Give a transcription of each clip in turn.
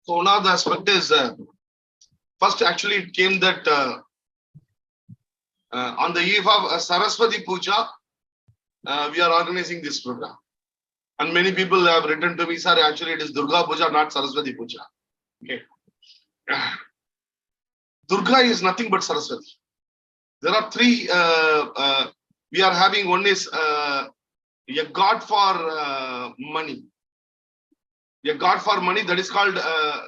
So one of the aspect is first actually it came that on the eve of Saraswati Puja, we are organizing this program. And many people have written to me, sir, actually it is Durga Puja, not Saraswati Puja. Okay. Durga is nothing but Saraswati. There are three, we are having. One is a god for money. A god for money, that is called,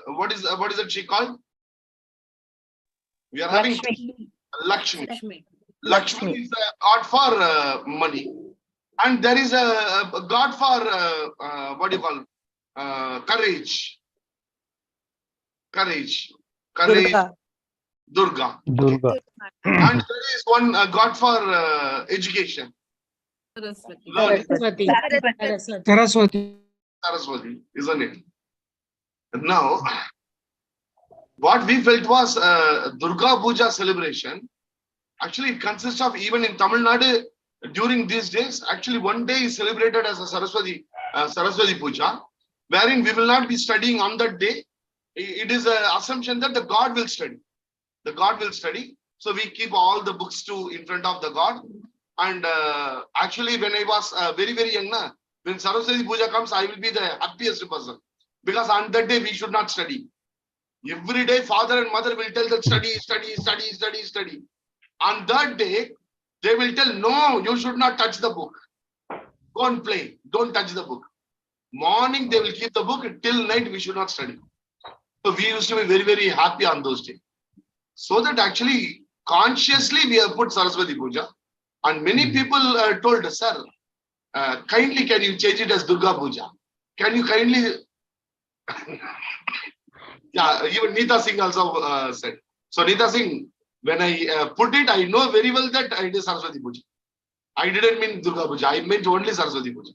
what is it she called? We are having Lakshmi. Lakshmi is a god for money. And there is a god for, what do you call, courage. Courage. Durga. Durga. And there is one god for education. Saraswati, isn't it? Now, what we felt was Durga Puja celebration. Actually, it consists of, even in Tamil Nadu, during these days, actually one day is celebrated as a Saraswati Puja, wherein we will not be studying on that day. It is an assumption that the God will study. The God will study. So we keep all the books in front of the God. And actually, when I was very, very young, when Saraswati Puja comes, I will be the happiest person. Because on that day, we should not study. Every day, father and mother will tell that study. On that day, they will tell, no, you should not touch the book. Go and play. Don't touch the book. Morning, they will keep the book. Till night, we should not study. So we used to be very, very happy on those days. So that actually, consciously, we have put Saraswati Puja. And many people told us, sir, kindly can you change it as Durga Puja? Can you kindly... Yeah, even Neeta Singh also said. So Neeta Singh, when I put it, I know very well that it is Saraswati Puja. I didn't mean Durga Puja. I meant only Saraswati Puja.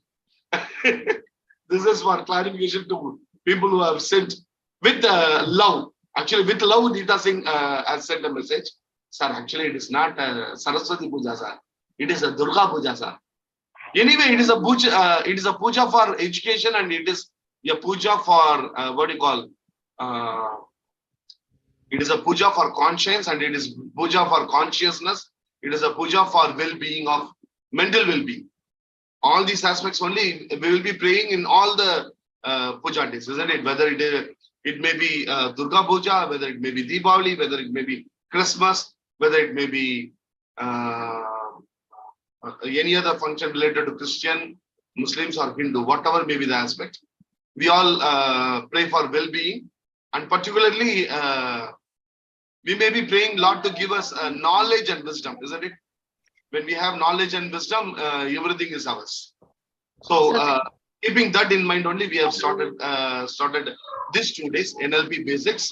This is for clarification to people who have sent with love. Actually, with love, Neeta Singh has sent a message. Sir, actually, it is not Saraswati Puja, sir. It is a Durga Puja, sir. Anyway, it is a puja for education, and it is a puja for what do you call? It is a puja for conscience, and it is puja for consciousness. It is a puja for well-being, of mental well-being. All these aspects only we will be praying in all the puja days, isn't it? Whether it may be Durga Puja, whether it may be Deepavali, whether it may be Christmas, whether it may be any other function related to Christian, Muslims, or Hindu, whatever may be the aspect. We all pray for well-being, and particularly we may be praying Lord to give us knowledge and wisdom, isn't it? When we have knowledge and wisdom, everything is ours. So keeping that in mind only, we have started this 2 days NLP Basics.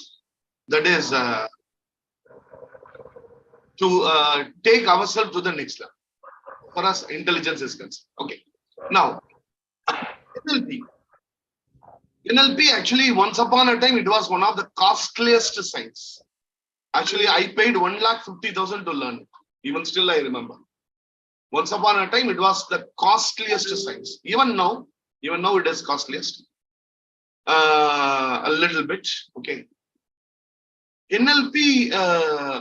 That is to take ourselves to the next level. For us, intelligence is concerned. Okay. Now, NLP actually, once upon a time, it was one of the costliest science. Actually, I paid 1,50,000 to learn it. Even still, I remember. Once upon a time, it was the costliest science. Even now it is costliest. A little bit. Okay. NLP,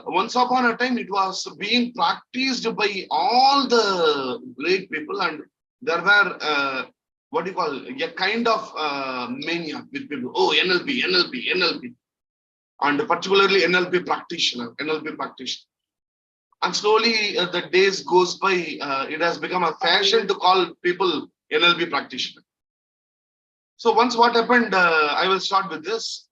once upon a time, it was being practiced by all the great people, and there were what do you call, a kind of mania with people. Oh, NLP, and particularly NLP practitioner. And slowly, the days goes by, it has become a fashion to call people NLP practitioner. So once what happened, I will start with this.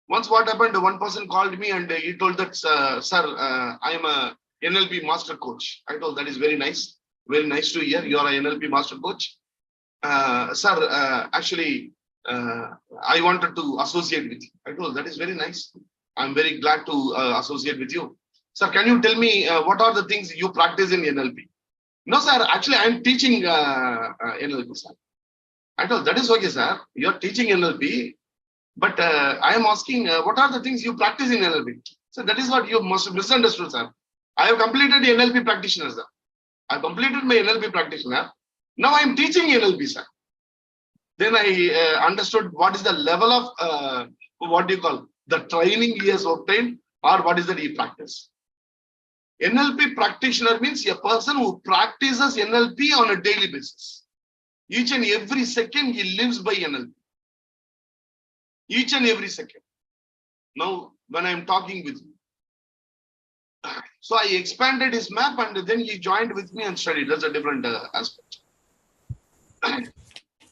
Once what happened, one person called me and he told that, sir, I am a NLP master coach. I told, that is very nice to hear. You are a NLP master coach. Sir, actually, I wanted to associate with you. I told, that is very nice. I'm very glad to associate with you. Sir, can you tell me what are the things you practice in NLP? No, sir, actually, I'm teaching NLP, sir. I told, that is okay, sir. You're teaching NLP. But I am asking, what are the things you practice in NLP? So that is what you must have misunderstood, sir. I have completed the NLP practitioner, sir. I completed my NLP practitioner. Now I am teaching NLP, sir. Then I understood what is the level of what do you call the training he has obtained, or what is that he practice. NLP practitioner means a person who practices NLP on a daily basis. Each and every second he lives by NLP. Each and every second. Now, when I am talking with you, so I expanded his map and then he joined with me and studied. That's a different aspect.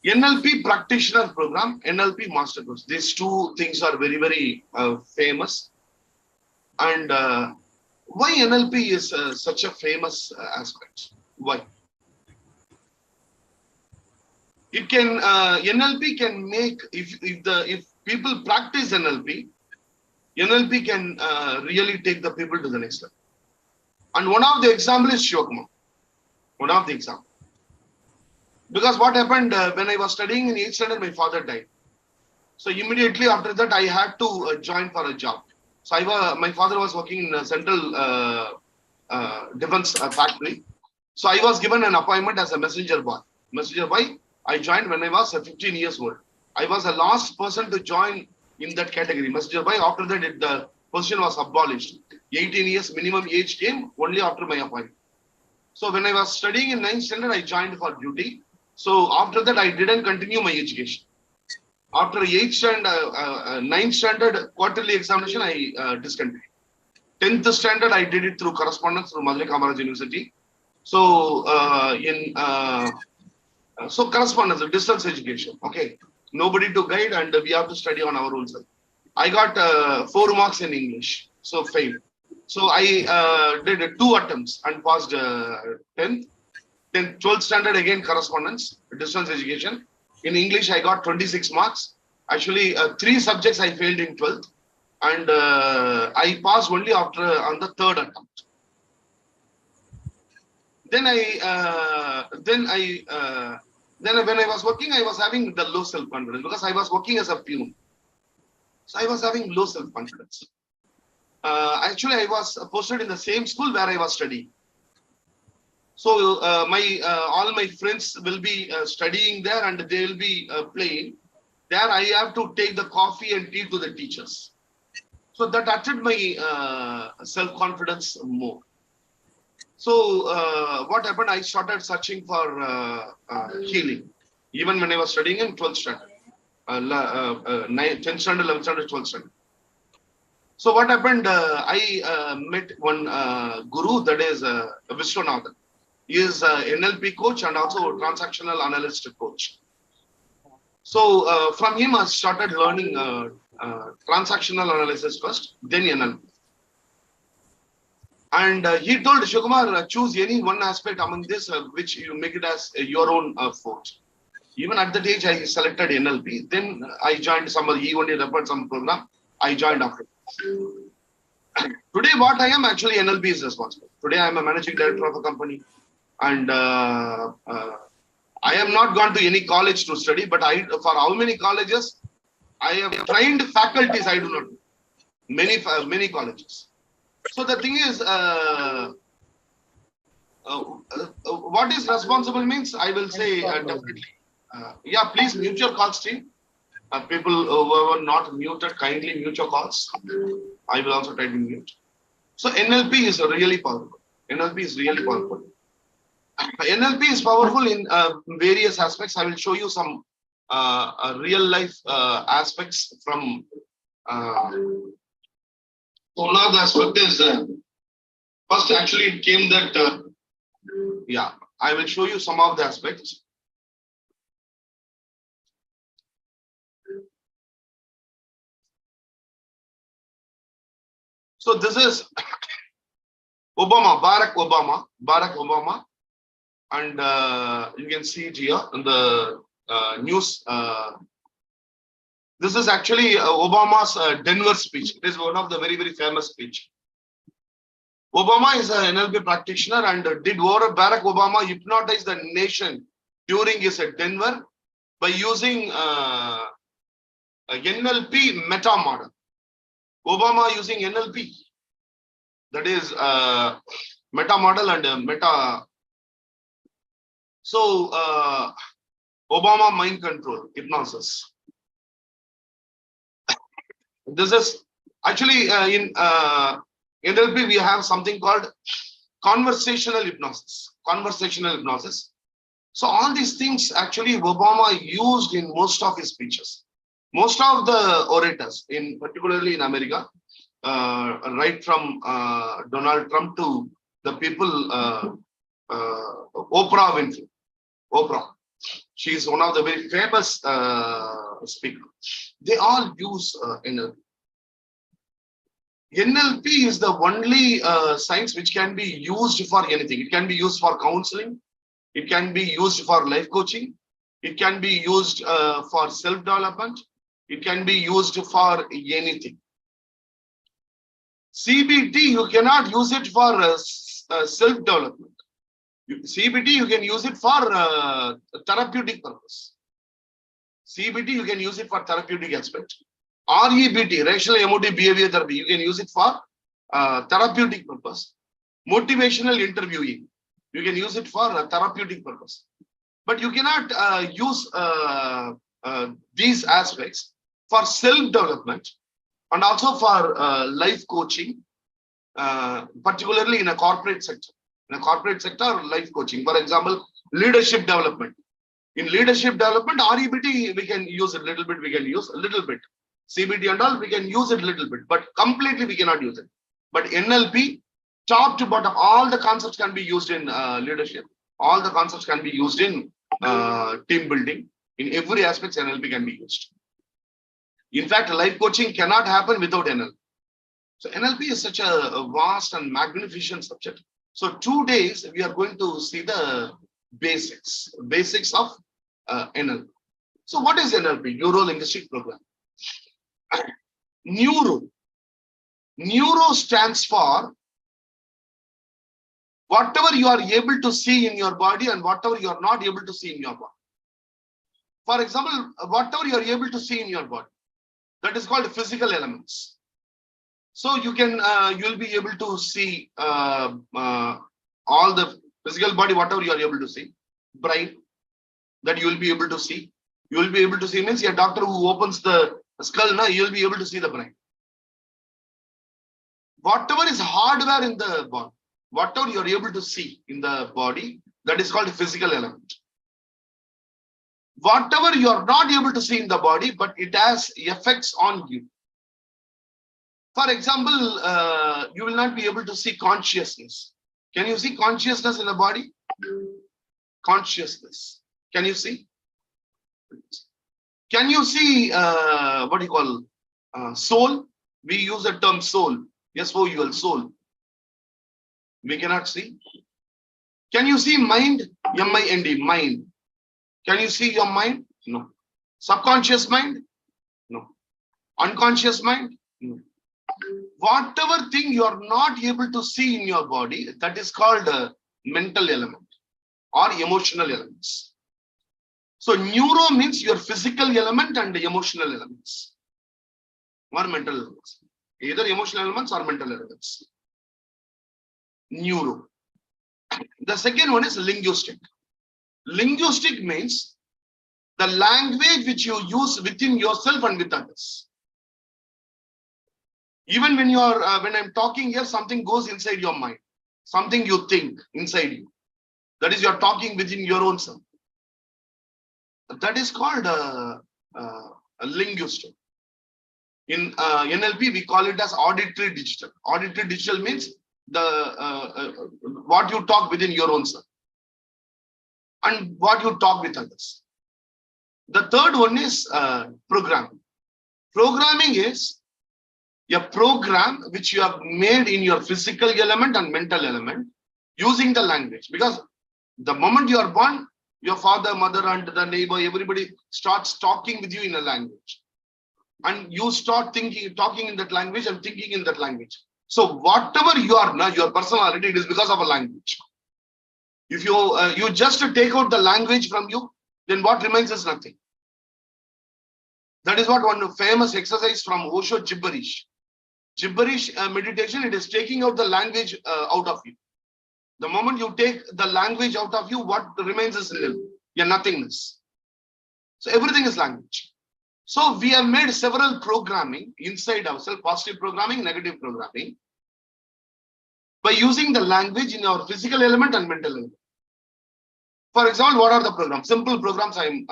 NLP practitioner program, NLP master course. These two things are very, very famous. And why NLP is such a famous aspect? Why? It can NLP can make if people practice NLP can really take the people to the next level. And one of the examples is Shokma. One of the examples. Because what happened when I was studying in 8th standard, my father died. So immediately after that, I had to join for a job. So my father was working in a central defense factory. So I was given an appointment as a messenger boy. Messenger boy, I joined when I was 15 years old. I was the last person to join in that category. Messenger boy, after that, the position was abolished. 18 years minimum age came only after my appointment. So when I was studying in 9th standard, I joined for duty. So after that, I didn't continue my education. After 8th standard, 9th standard quarterly examination, I discontinued. 10th standard, I did it through correspondence through Madurai Kamaraj University. So so correspondence, distance education. Okay, nobody to guide, and we have to study on our own self. I got 4 marks in English, so failed. So I did 2 attempts and passed 10th. Then 12th standard again correspondence, distance education. In English, I got 26 marks. Actually, 3 subjects I failed in 12th, and I passed only after on the 3rd attempt. Then when I was working, I was having the low self-confidence because I was working as a peon. So I was having low self-confidence. Actually, I was posted in the same school where I was studying. So all my friends will be studying there and they will be playing. There I have to take the coffee and tea to the teachers. So that affected my self-confidence more. So what happened? I started searching for healing. Even when I was studying in 12th standard, 10th standard, 11th standard, 12th standard. So what happened? I met one guru, that is Vishwanathan. He is an NLP coach and also transactional analyst coach. So from him, I started learning transactional analysis first, then NLP. And he told Shivakumar, choose any one aspect among this, which you make it as your own forte. Even at that age, I selected NLP. Then I joined somebody, he only referred some program. I joined after. Today, what I am actually, NLP is responsible. Today, I am a managing director of a company. And I have not gone to any college to study, but for how many colleges I have trained faculties, I do not know. Many colleges. So the thing is, what is responsible means, I will say definitely. Yeah, please mute your calls, team. People who are not muted, kindly mute your calls. I will also try to mute. So NLP is really powerful. NLP is really powerful. NLP is powerful in various aspects. I will show you some real life aspects from one of the aspects is first actually it came that yeah, I will show you some of the aspects. So this is Barack Obama, and you can see it here in the news. This is actually Obama's Denver speech. It is one of the very, very famous speech. Obama is an NLP practitioner, and Barack Obama hypnotized the nation during his Denver by using a NLP meta model. Obama using NLP, that is meta model and meta. So Obama mind control hypnosis. This is actually in NLP we have something called conversational hypnosis. Conversational hypnosis. So all these things actually Obama used in most of his speeches. Most of the orators, particularly in America, right from Donald Trump to the people, Oprah Winfrey. Oprah, she is one of the very famous speakers. They all use NLP. NLP is the only science which can be used for anything. It can be used for counseling. It can be used for life coaching. It can be used for self-development. It can be used for anything. CBT, you cannot use it for self-development. CBT, you can use it for therapeutic purpose. CBT, you can use it for therapeutic aspect. REBT, rational emotive behavior therapy, you can use it for therapeutic purpose. Motivational interviewing, you can use it for therapeutic purpose. But you cannot use these aspects for self-development and also for life coaching, particularly in a corporate sector. In a corporate sector, life coaching. For example, leadership development. In leadership development, REBT, we can use a little bit, we can use a little bit. CBT and all, we can use it a little bit, but completely we cannot use it. But NLP, top to bottom, all the concepts can be used in leadership. All the concepts can be used in team building. In every aspect, NLP can be used. In fact, life coaching cannot happen without NLP. So NLP is such a vast and magnificent subject. So 2 days, we are going to see the basics of NLP. So what is NLP? Neuro-linguistic program. Neuro stands for whatever you are able to see in your body and whatever you are not able to see in your body. For example, whatever you are able to see in your body, that is called physical elements. So you can you'll be able to see all the physical body, whatever you are able to see. Brain, that you will be able to see. You will be able to see means a doctor who opens the skull, now you will be able to see the brain. Whatever is hardware in the body, whatever you are able to see in the body, that is called physical element. Whatever you are not able to see in the body, but it has effects on you. For example, you will not be able to see consciousness. Can you see consciousness in the body? Consciousness. Can you see? Can you see what do you call soul? We use the term soul. S-O-U-L, soul. We cannot see. Can you see mind? M-I-N-D, mind. Can you see your mind? No. Subconscious mind? No. Unconscious mind? No. Whatever thing you are not able to see in your body, that is called a mental element or emotional elements. So neuro means your physical element and emotional elements or mental elements. Either emotional elements or mental elements. Neuro. The second one is linguistic. Linguistic means the language which you use within yourself and with others. Even when you are, when I'm talking here, something goes inside your mind. Something you think inside you. That is, you are talking within your own self. That is called a linguistic. In NLP, we call it as auditory digital. Auditory digital means the what you talk within your own self and what you talk with others. The third one is programming. Programming is a program which you have made in your physical element and mental element using the language. Because the moment you are born, your father, mother, and the neighbor, everybody starts talking with you in a language. And you start talking in that language and thinking in that language. So whatever you are now, your personality, it is because of a language. If you just take out the language from you, then what remains is nothing. That is what one famous exercise from Osho, gibberish. Gibberish meditation, it is taking out the language out of you. The moment you take the language out of you, what remains is nil, your nothingness. So everything is language. So we have made several programming inside ourselves, positive programming, negative programming, by using the language in our physical element and mental element. For example, what are the programs? Simple programs I'm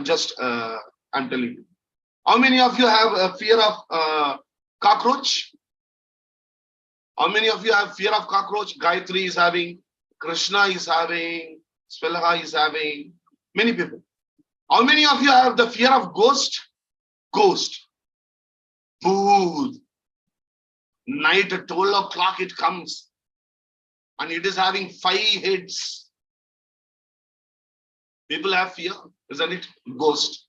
telling you. How many of you have a fear of cockroach? How many of you have fear of cockroach? Gayatri is having, Krishna is having, Swelaha is having, many people. How many of you have the fear of ghost? Ghost. Booth. Night at 12 o'clock it comes. And it is having 5 heads. People have fear, isn't it? Ghost.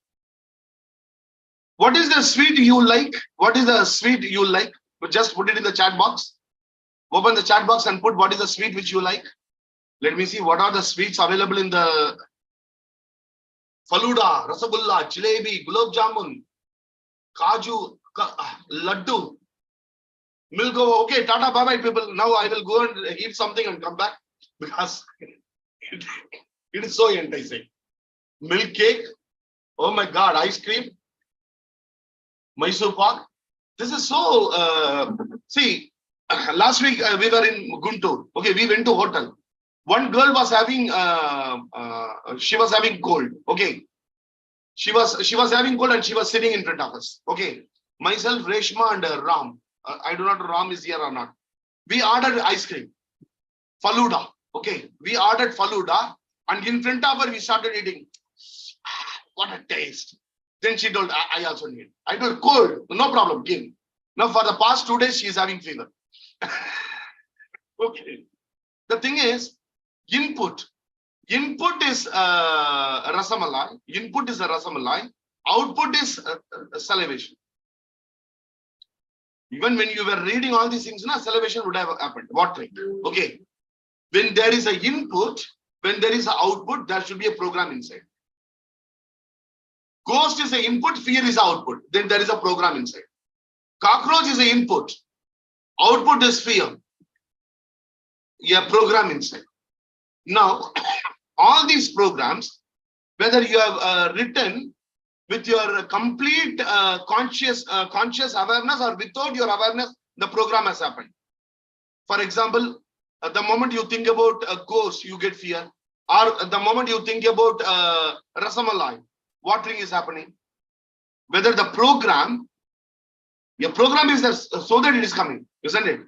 What is the sweet you like? What is the sweet you like? Just put it in the chat box. Open the chat box and put what is the sweet which you like. Let me see what are the sweets available in the Faluda, Rasagulla, Jalebi, Gulab Jamun, Kaju, Laddu, Milko. Okay, Tata, bye bye, people. Now I will go and eat something and come back because it is so enticing. Milk cake. Oh my God, ice cream. Mysore Pak. This is so. See, last week we were in Guntur. Okay, we went to hotel. One girl was having. She was having cold. Okay, she was having cold and she was sitting in front of us. Okay, myself, Reshma and Ram. I do not know Ram is here or not. We ordered ice cream, Faluda. Okay, we ordered Faluda, and in front of her we started eating. What a taste! Then she told, I also need. I told, cold, no problem, give. Now for the past 2 days she is having fever. Okay. The thing is, input. Input is rasamalai. Input is a rasamalai. Output is salivation. Even when you were reading all these things, salivation would have happened. Watering. Okay. When there is an input, when there is an output, there should be a program inside. Ghost is the input, fear is the output. Then there is a program inside. Cockroach is the input. Output is fear. A program inside. Now, all these programs, whether you have written with your complete conscious awareness or without your awareness, the program has happened. For example, the moment you think about a ghost, you get fear. Or the moment you think about rasamalai, watering is happening. Whether the program, your program is there so that it is coming, isn't it?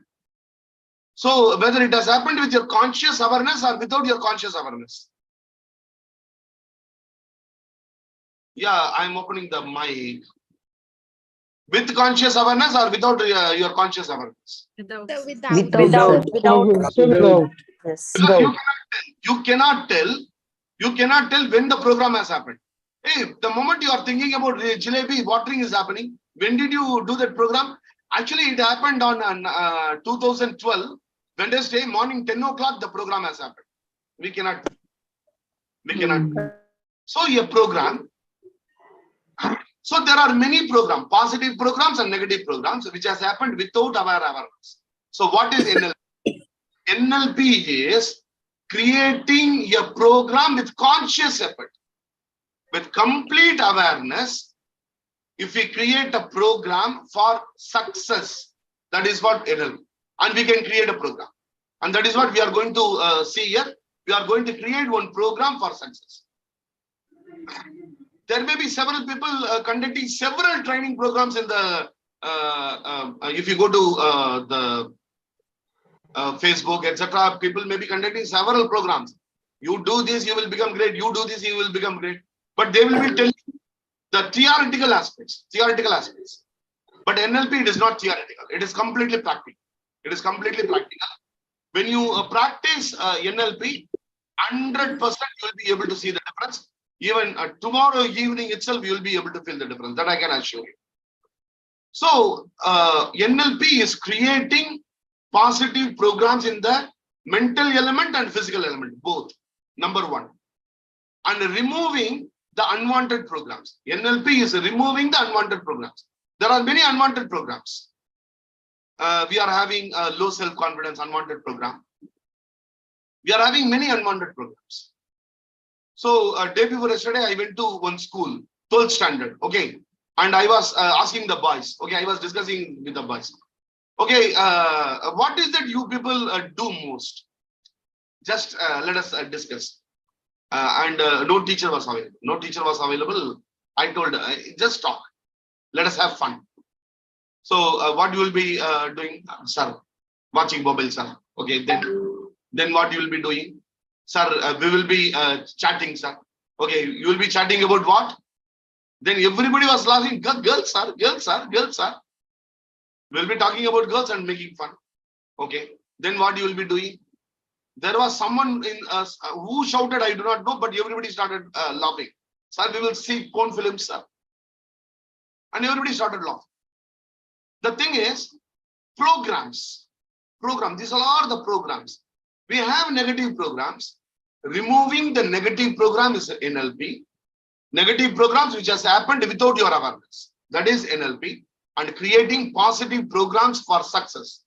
So whether it has happened with your conscious awareness or without your conscious awareness. Yeah, I'm opening the mic. With conscious awareness or without your conscious awareness? Without. Yes. You cannot tell when the program has happened. Hey, the moment you are thinking about jalebi, watering is happening. When did you do that program? Actually, it happened on 2012, Wednesday morning, 10 o'clock, the program has happened. We cannot. So a program. So there are many programs, positive programs and negative programs, which has happened without our awareness. So what is NLP? NLP is creating a program with conscious effort. With complete awareness, if we create a program for success, that is what NLP. And we can create a program. And that is what we are going to see here. We are going to create one program for success. There may be several people conducting several training programs in the, if you go to the Facebook, etc., people may be conducting several programs. You do this, you will become great. You do this, you will become great. But they will be telling the theoretical aspects. But NLP, it is not theoretical. It is completely practical. When you practice NLP, 100% you will be able to see the difference. Even tomorrow evening itself, you will be able to feel the difference. That I can assure you. So, NLP is creating positive programs in the mental element and physical element, both. Number one. And removing the unwanted programs. NLP is removing the unwanted programs. There are many unwanted programs. We are having a low self-confidence unwanted program. We are having many unwanted programs. So day before yesterday, I went to one school, 12th standard. Okay. and I was asking the boys. Okay, I was discussing with the boys. Okay, what is that you people do most? Just let us discuss. And no teacher was available. No teacher was available. I told, just talk. Let us have fun. So what you will be doing, sir? Watching mobile, sir. Okay, then what you will be doing, sir? We will be chatting, sir. Okay, you will be chatting about what? Then everybody was laughing. Girls, sir. Girls, sir. Girls, sir. We'll be talking about girls and making fun. Okay. Then what you will be doing? There was someone in us who shouted, I do not know, but everybody started laughing. Sir, we will see porn films, sir. And everybody started laughing. The thing is, programs. These are the programs. We have negative programs. Removing the negative program is NLP. Negative programs which has happened without your awareness. That is NLP. And creating positive programs for success.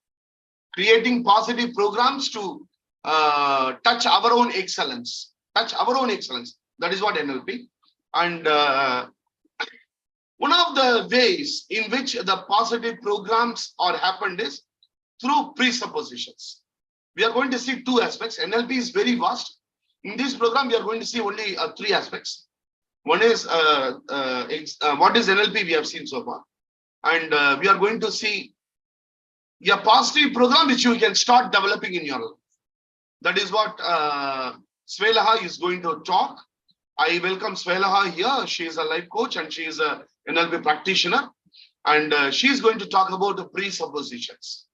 Creating positive programs to touch our own excellence. Touch our own excellence. That is what NLP. And one of the ways in which the positive programs are happened is through presuppositions. We are going to see two aspects. NLP is very vast. In this program, we are going to see only three aspects. One is what is NLP we have seen so far. And we are going to see a positive program which you can start developing in your life. That is what Svelaha is going to talk. I welcome Svelaha here. She is a life coach and she is a NLP practitioner. And she is going to talk about the presuppositions.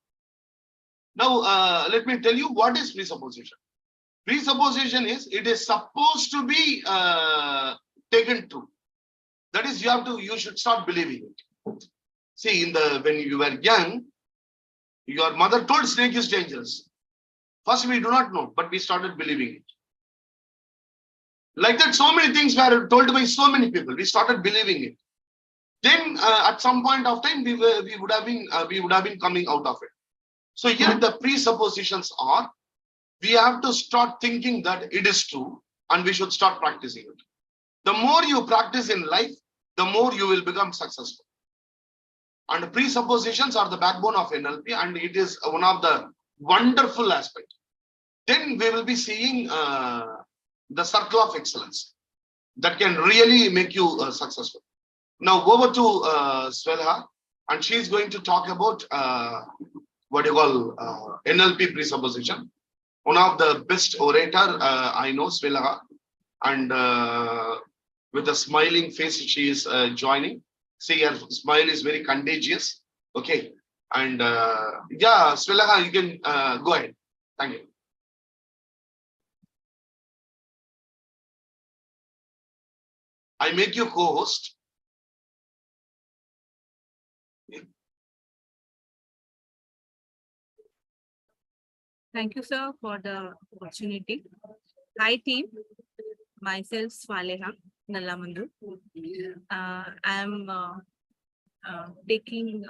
Now, let me tell you what is presupposition. Presupposition is, it is supposed to be taken true. That is, you should start believing it. See, when you were young, your mother told snake is dangerous. First, we do not know, but we started believing it. Like that, so many things were told by so many people. We started believing it. Then, at some point of time, we would have been coming out of it. So here, the presuppositions are: we have to start thinking that it is true, and we should start practicing it. The more you practice in life, the more you will become successful. And presuppositions are the backbone of NLP, and it is one of the wonderful aspects. Then we will be seeing the circle of excellence that can really make you successful. Now over to Svelha, and she is going to talk about what you call NLP presupposition. One of the best orator I know, Svelha, and with a smiling face, she is joining. See, her smile is very contagious. Okay, and yeah, Svelha, you can go ahead. Thank you. I make you co-host. Thank you, sir, for the opportunity. Hi, team. Myself, Swaleha Nallamandu. I am taking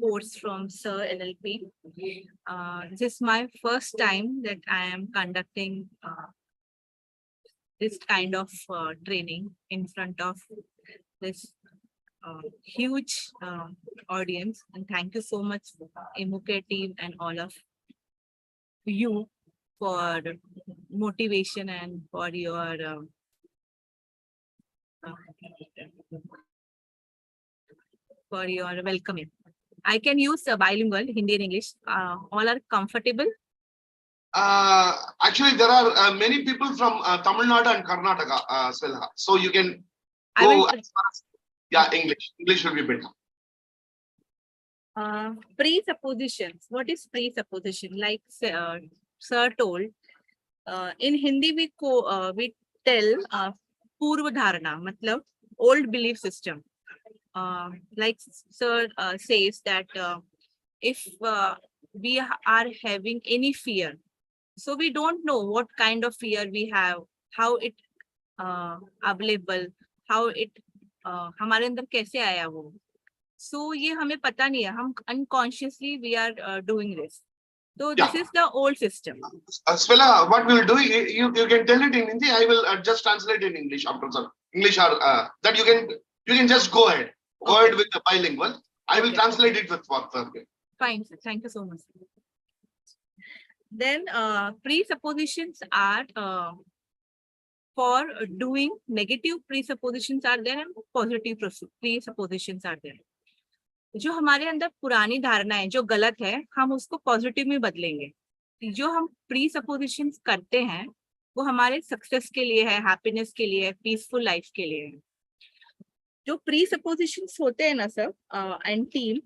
course from Sir NLP. This is my first time that I am conducting this kind of training in front of this huge audience. And thank you so much, Emuke team and all of you for motivation and for your welcoming. I can use bilingual, Hindi and English. All are comfortable? Actually, there are many people from Tamil Nadu and Karnataka, Svelha. So you can go as far as, yeah, English. English will be better. Presuppositions. What is presupposition? Like sir told, in Hindi we tell Purva Dharana, matlab old belief system. Like sir says that if we are having any fear, so we don't know what kind of fear we have, how it available, how it हमारे अंदर कैसे आया वो. So ये हमें पता नहीं है, हम unconsciously we are doing this. So this is the old system. Svela, what we'll do, you can tell it in Hindi. I will just translate in English after some English or that you can just go ahead. word Okay. with the bilingual. I will Okay. translate it with what. Fine, sir. Thank you so much. Then presuppositions are for doing. Negative presuppositions are there and positive presuppositions are there. जो हमारे अंदर पुरानी धारणा है जो गलत है हम उसको पॉजिटिव में बदलेंगे. जो हम presuppositions करते हैं वो हमारे सक्सेस के लिए है, हैप्पीनेस के लिए है, पीसफुल लाइफ के लिए है. जो presuppositions होते हैं ना सर एंड टीम,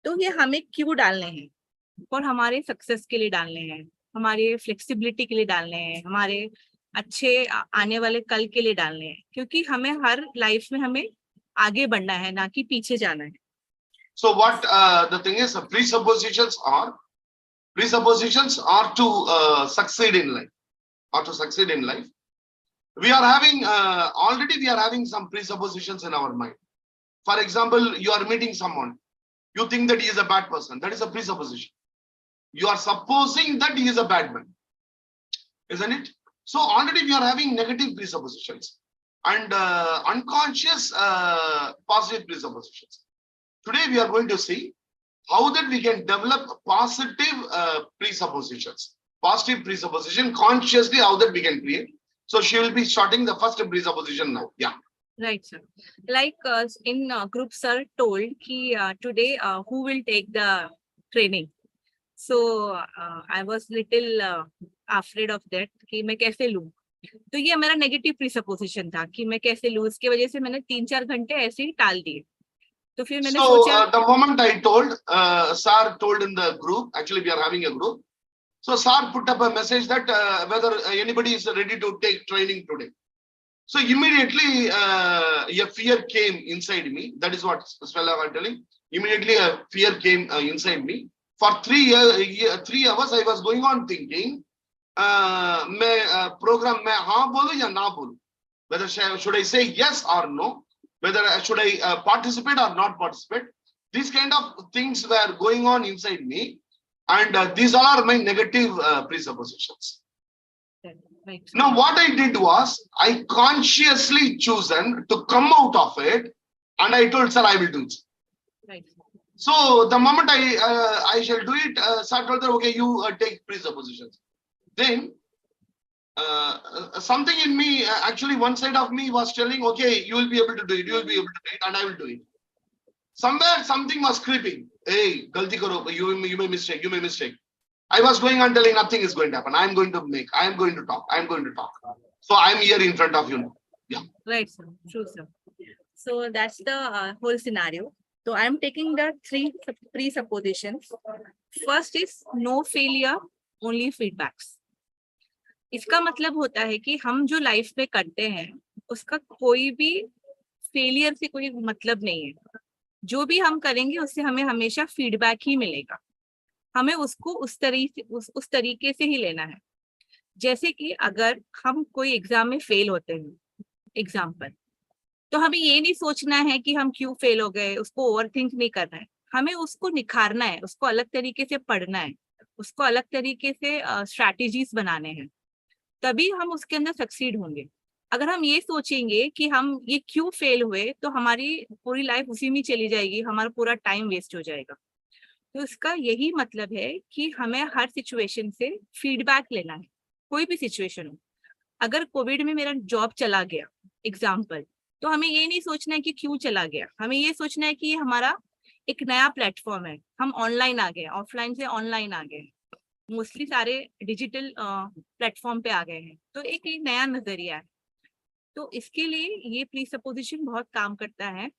तो ये हमें क्यों डालने हैं? और हमारे सक्सेस के लिए डालने हैं, हमारे फ्लेक्सिबिलिटी के लिए डालने हैं, हमारे अच्छे आने वाले कल के लिए डालने हैं, क्योंकि हमें हर लाइफ में हमें आगे बढ़ना है, ना कि पीछे जाना है. So what the thing is, presuppositions are to succeed in life, or to succeed in life. We are having already we are having some presuppositions in our mind. For example, you are meeting someone, you think that he is a bad person. That is a presupposition. You are supposing that he is a bad man, isn't it? So already we are having negative presuppositions and unconscious positive presuppositions. Today we are going to see how that we can develop positive presuppositions, positive presupposition consciously, how that we can create. So she will be starting the first presupposition now. Yeah. Right, sir. Like in group, sir told कि today who will take the training. So I was little afraid of that कि मैं कैसे लूँ. तो ये मेरा negative प्रीसपोजिशन था कि मैं कैसे लूँ. इसकी वजह से मैंने 3-4 घंटे ऐसे ही टाल दिए. तो फिर मैंने सोचा. The moment I told, Sir told in the group. Actually, we are having a group. So Sir put up a message that whether anybody is ready to take training today. So immediately a fear came inside me. That is what Swella was telling. Immediately a fear came inside me. For 3 hours I was going on thinking, मैं program में हाँ बोलूं या ना बोलूं, whether should I say yes or no, whether should I participate or not participate. These kind of things were going on inside me, and these all are my negative presuppositions. Right. Now what I did was I consciously chosen to come out of it, and I told Sir I will do it. Right. So the moment I shall do it, Sir told her, okay, you take presuppositions. Then something in me, actually one side of me was telling, okay, you will be able to do it, you will be able to do it, and I will do it. Somewhere something was creeping. Hey, galti karo, you may mistake. I was going on telling nothing is going to happen. I am going to talk. So I am here in front of you now. Yeah. Right, sir. True, sir. So that's the whole scenario. So I'm taking the 3 presuppositions. First is no failure, only feedbacks. इसका मतलब होता है कि हम जो life में करते हैं उसका कोई भी फेलियर से कोई मतलब नहीं है. जो भी हम करेंगे उससे हमें हमेशा फीडबैक ही मिलेगा. हमें उसको उस तरीके से ही लेना है. जैसे कि अगर हम कोई एग्जाम में फेल होते हैं, एग्जाम्पल, तो हमें ये नहीं सोचना है कि हम क्यों फेल हो गए, उसको ओवरथिंक नहीं करना है. हमें उसको निखारना है, उसको अलग तरीके से पढ़ना है, उसको अलग तरीके से स्ट्रैटेजीज बनाने हैं, तभी हम उसके अंदर सक्सीड होंगे. अगर हम ये सोचेंगे कि हम ये क्यों फेल हुए तो हमारी पूरी लाइफ उसी में चली जाएगी, हमारा पूरा टाइम वेस्ट हो जाएगा. तो इसका यही मतलब है कि हमें हर सिचुएशन से फीडबैक लेना है, कोई भी सिचुएशन हो. अगर कोविड में मेरा जॉब चला गया एग्जाम्पल, तो हमें ये नहीं सोचना है कि क्यों चला गया, हमें ये सोचना है कि ये हमारा एक नया प्लेटफॉर्म है, हम ऑनलाइन आ गए, ऑफलाइन से ऑनलाइन आ गए, मोस्टली सारे डिजिटल प्लेटफॉर्म पे आ गए हैं, तो एक नया नजरिया है. तो इसके लिए ये प्रीसपोजिशन बहुत काम करता है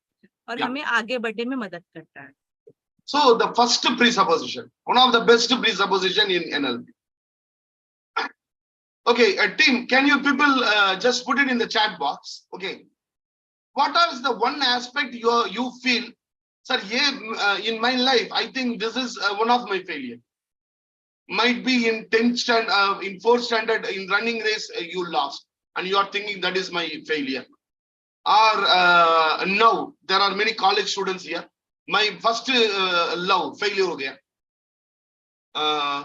और हमें आगे बढ़ने में मदद करता है. So the first presupposition, one of the best presupposition in NLP. Okay, team, can you people just put it in the chat box? Okay, what is the one aspect you feel, sir? In my life, I think this is one of my failure. Might be in 10th standard, in 4th standard, in running race you lost, and you are thinking that is my failure. Or no, there are many college students here. My first love failure ho gaya.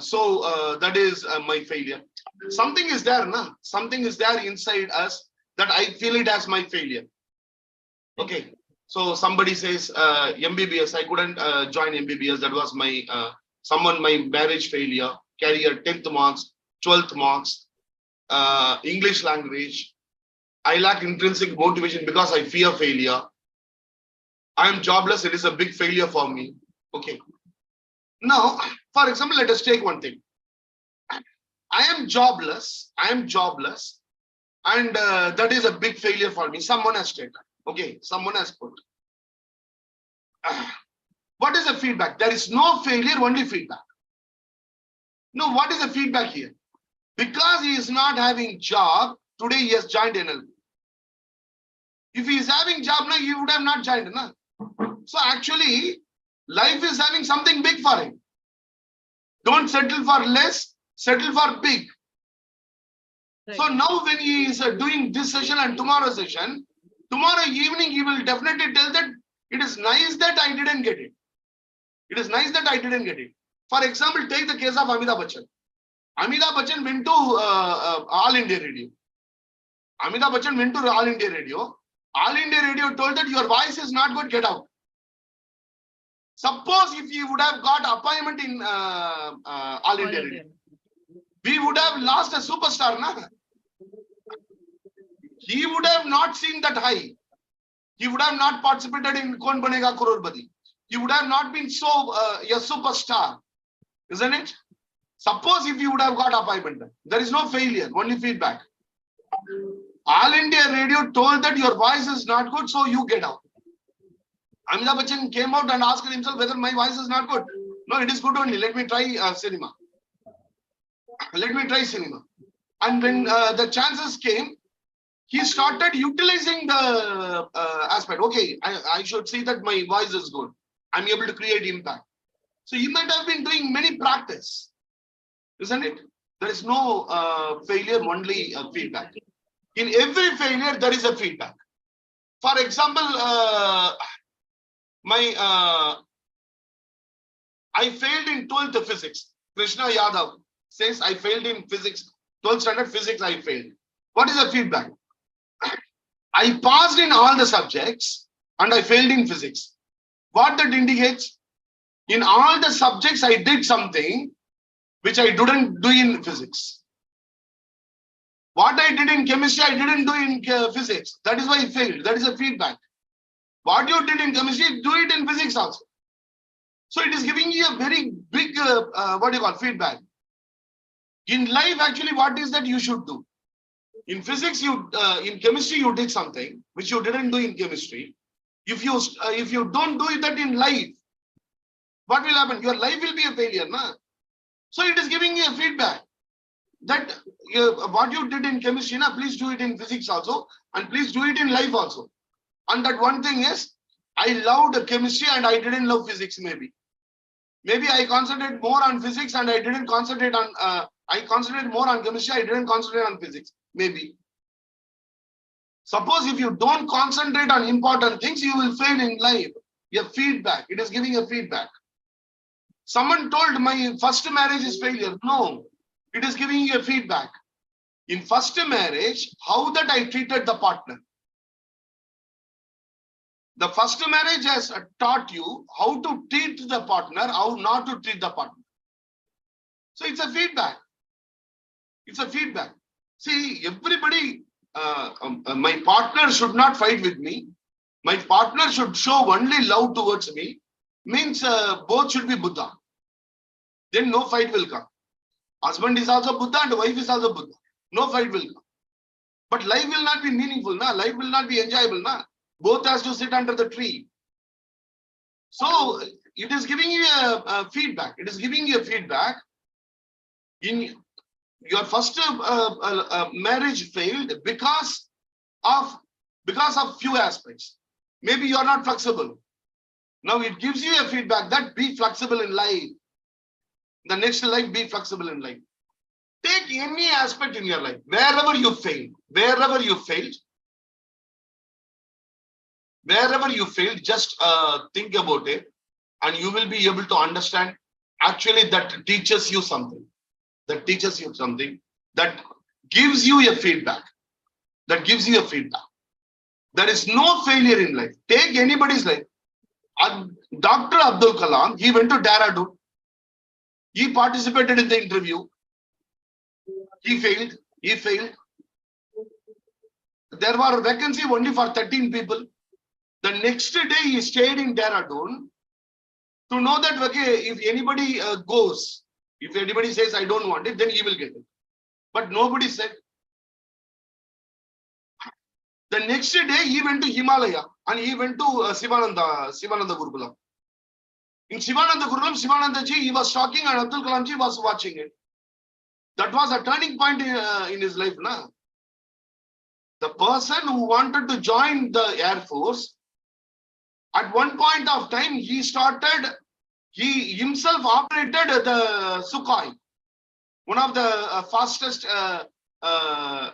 So that is my failure. Something is there, na? Something is there inside us that I feel it as my failure. Okay. So somebody says MBBS, I couldn't join MBBS. That was my my marriage failure, career, 10th marks, 12th marks, English language. I lack intrinsic motivation because I fear failure. I am jobless. It is a big failure for me. Okay. Now, for example, let us take one thing. I am jobless. And that is a big failure for me. Someone has taken. Okay, someone has put. What is the feedback? There is no failure, only feedback. No, what is the feedback here? Because he is not having job, today he has joined NLP. If he is having job now, he would have not joined. Na? So actually, life is having something big for him. Don't settle for less, settle for big. Right. So now when he is doing this session and tomorrow's session, tomorrow evening he will definitely tell that it is nice that I didn't get it. It is nice that I didn't get it. For example, take the case of Amitabh Bachchan. Amitabh Bachchan went to All India Radio. Amitabh Bachchan went to All India Radio. All India Radio told that your voice is not good, get out. Suppose if you would have got appointment in All India Radio, we would have lost a superstar, na? He would have not seen that high. He would have not participated in Kaun Banega Crorepati. He would have not been so a superstar, isn't it? Suppose if you would have got appointment, there is no failure, only feedback. All India Radio told that your voice is not good, so you get out. Amitabh Bachchan came out and asked himself whether my voice is not good. No, it is good only. Let me try cinema. Let me try cinema. And when the chances came, he started utilizing the aspect. Okay, I should see that my voice is good. I'm able to create impact. So he might have been doing many practice, isn't it? There is no failure, only feedback. In every failure, there is a feedback. For example, I failed in 12th physics. Krishna Yadav says I failed in physics. 12th standard physics, I failed. What is the feedback? I passed in all the subjects and I failed in physics. What that indicates? In all the subjects, I did something which I didn't do in physics. What I did in chemistry, I didn't do in physics. That is why I failed. That is a feedback. What you did in chemistry, do it in physics also. So it is giving you a very big, feedback. In life, actually, what is that you should do? In physics, in chemistry, you did something which you didn't do in chemistry. If you don't do that in life, what will happen? Your life will be a failure, na? So it is giving you a feedback that what you did in chemistry, na, please do it in physics also, and please do it in life also. And that one thing is, I loved chemistry and I didn't love physics. Maybe I concentrate more on physics and I didn't concentrate on. I concentrate more on chemistry. I didn't concentrate on physics. Maybe. Suppose if you don't concentrate on important things, you will fail in life. Your feedback. It is giving a feedback. Someone told my first marriage is failure. No, it is giving you a feedback. In first marriage, how that I treated the partner. The first marriage has taught you how to treat the partner, how not to treat the partner. So it's a feedback. It's a feedback. See, everybody, my partner should not fight with me. My partner should show only love towards me. Means both should be Buddha. Then no fight will come. Husband is also Buddha and wife is also Buddha. No fight will come. But life will not be meaningful, na? Life will not be enjoyable, na? Both has to sit under the tree. So it is giving you a feedback. It is giving you a feedback. In your first marriage failed because of few aspects. Maybe you are not flexible. Now it gives you a feedback that be flexible in life. The next life, be flexible in life. Take any aspect in your life, wherever you failed, just think about it and you will be able to understand. Actually, that teaches you something. That gives you a feedback. There is no failure in life. Take anybody's life. Dr. Abdul Kalam, he went to Dehradun. He participated in the interview. He failed. He failed. There were vacancy only for 13 people. The next day he stayed in Dehradun to know that, okay, if anybody goes, if anybody says I don't want it, then he will get it. But nobody said. The next day he went to Himalaya and he went to Sivananda Gurukulam. In Sivananda Gurukulam, Sivananda ji, he was talking and Abdul Kalam ji was watching it. That was a turning point in his life. Na? The person who wanted to join the Air Force, at one point of time, he himself operated the Sukhoi, one of the fastest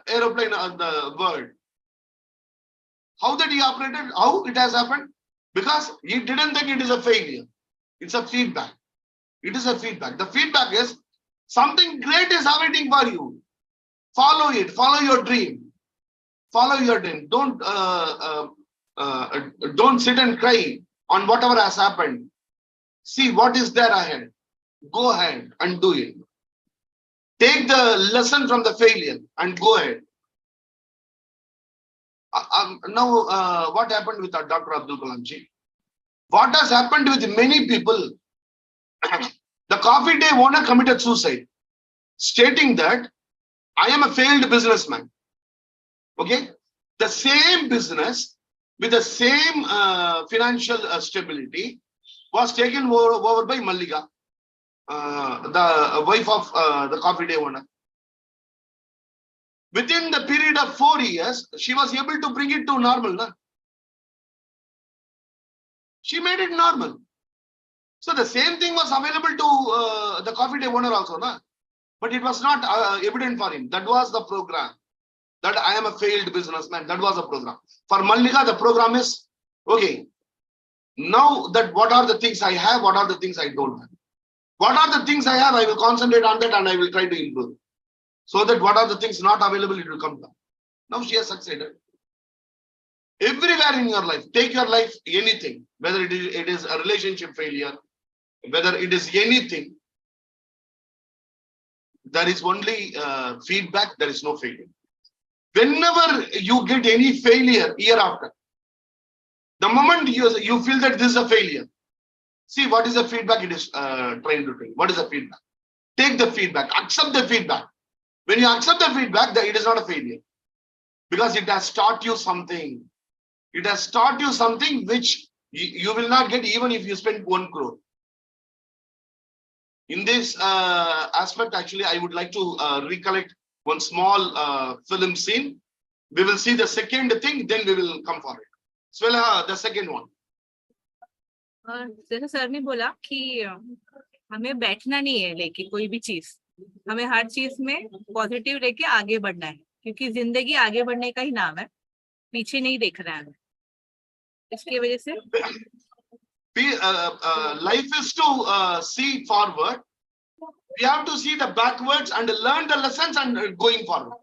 aeroplane in the world. How that he operated? How it has happened? Because he didn't think it is a failure. It's a feedback. It is a feedback. The feedback is something great is awaiting for you. Follow it. Follow your dream. Follow your dream. Don't sit and cry on whatever has happened. See what is there ahead. Go ahead and do it. Take the lesson from the failure and go ahead. Now, what happened with Dr. Abdul Kalam ji? What has happened with many people? The coffee day owner committed suicide, stating that I am a failed businessman. Okay, the same business with the same financial stability was taken over by Mallika, the wife of the coffee day owner. Within the period of 4 years, she was able to bring it to normal. Na? She made it normal. So the same thing was available to the coffee day owner also. Na? But it was not evident for him. That was the program. That I am a failed businessman. That was the program. For Mallika, the program is, okay, now that what are the things I have, what are the things I don't have. What are the things I have, I will concentrate on that and I will try to improve. So that what are the things not available, it will come down. Now she has succeeded. Everywhere in your life, take your life, anything, whether it is a relationship failure, whether it is anything, there is only feedback, there is no failure. Whenever you get any failure hereafter, the moment you feel that this is a failure, see what is the feedback it is trying to do. What is the feedback? Take the feedback, accept the feedback. When you accept the feedback, it is not a failure. Because it has taught you something. It has taught you something which you will not get even if you spend 1 crore. In this aspect, actually, I would like to recollect one small film scene. We will see the second thing, then we will come for it. So the second one. जैसे sir ने बोला कि हमें बैठना नहीं है लेके कोई भी चीज, हमें हर चीज में पॉजिटिव लेके आगे बढ़ना है, क्योंकि जिंदगी आगे बढ़ने का ही नाम है, पीछे नहीं देखना है. इसकी वजह से life is to see forward. We have to see the backwards and learn the lessons and going forward.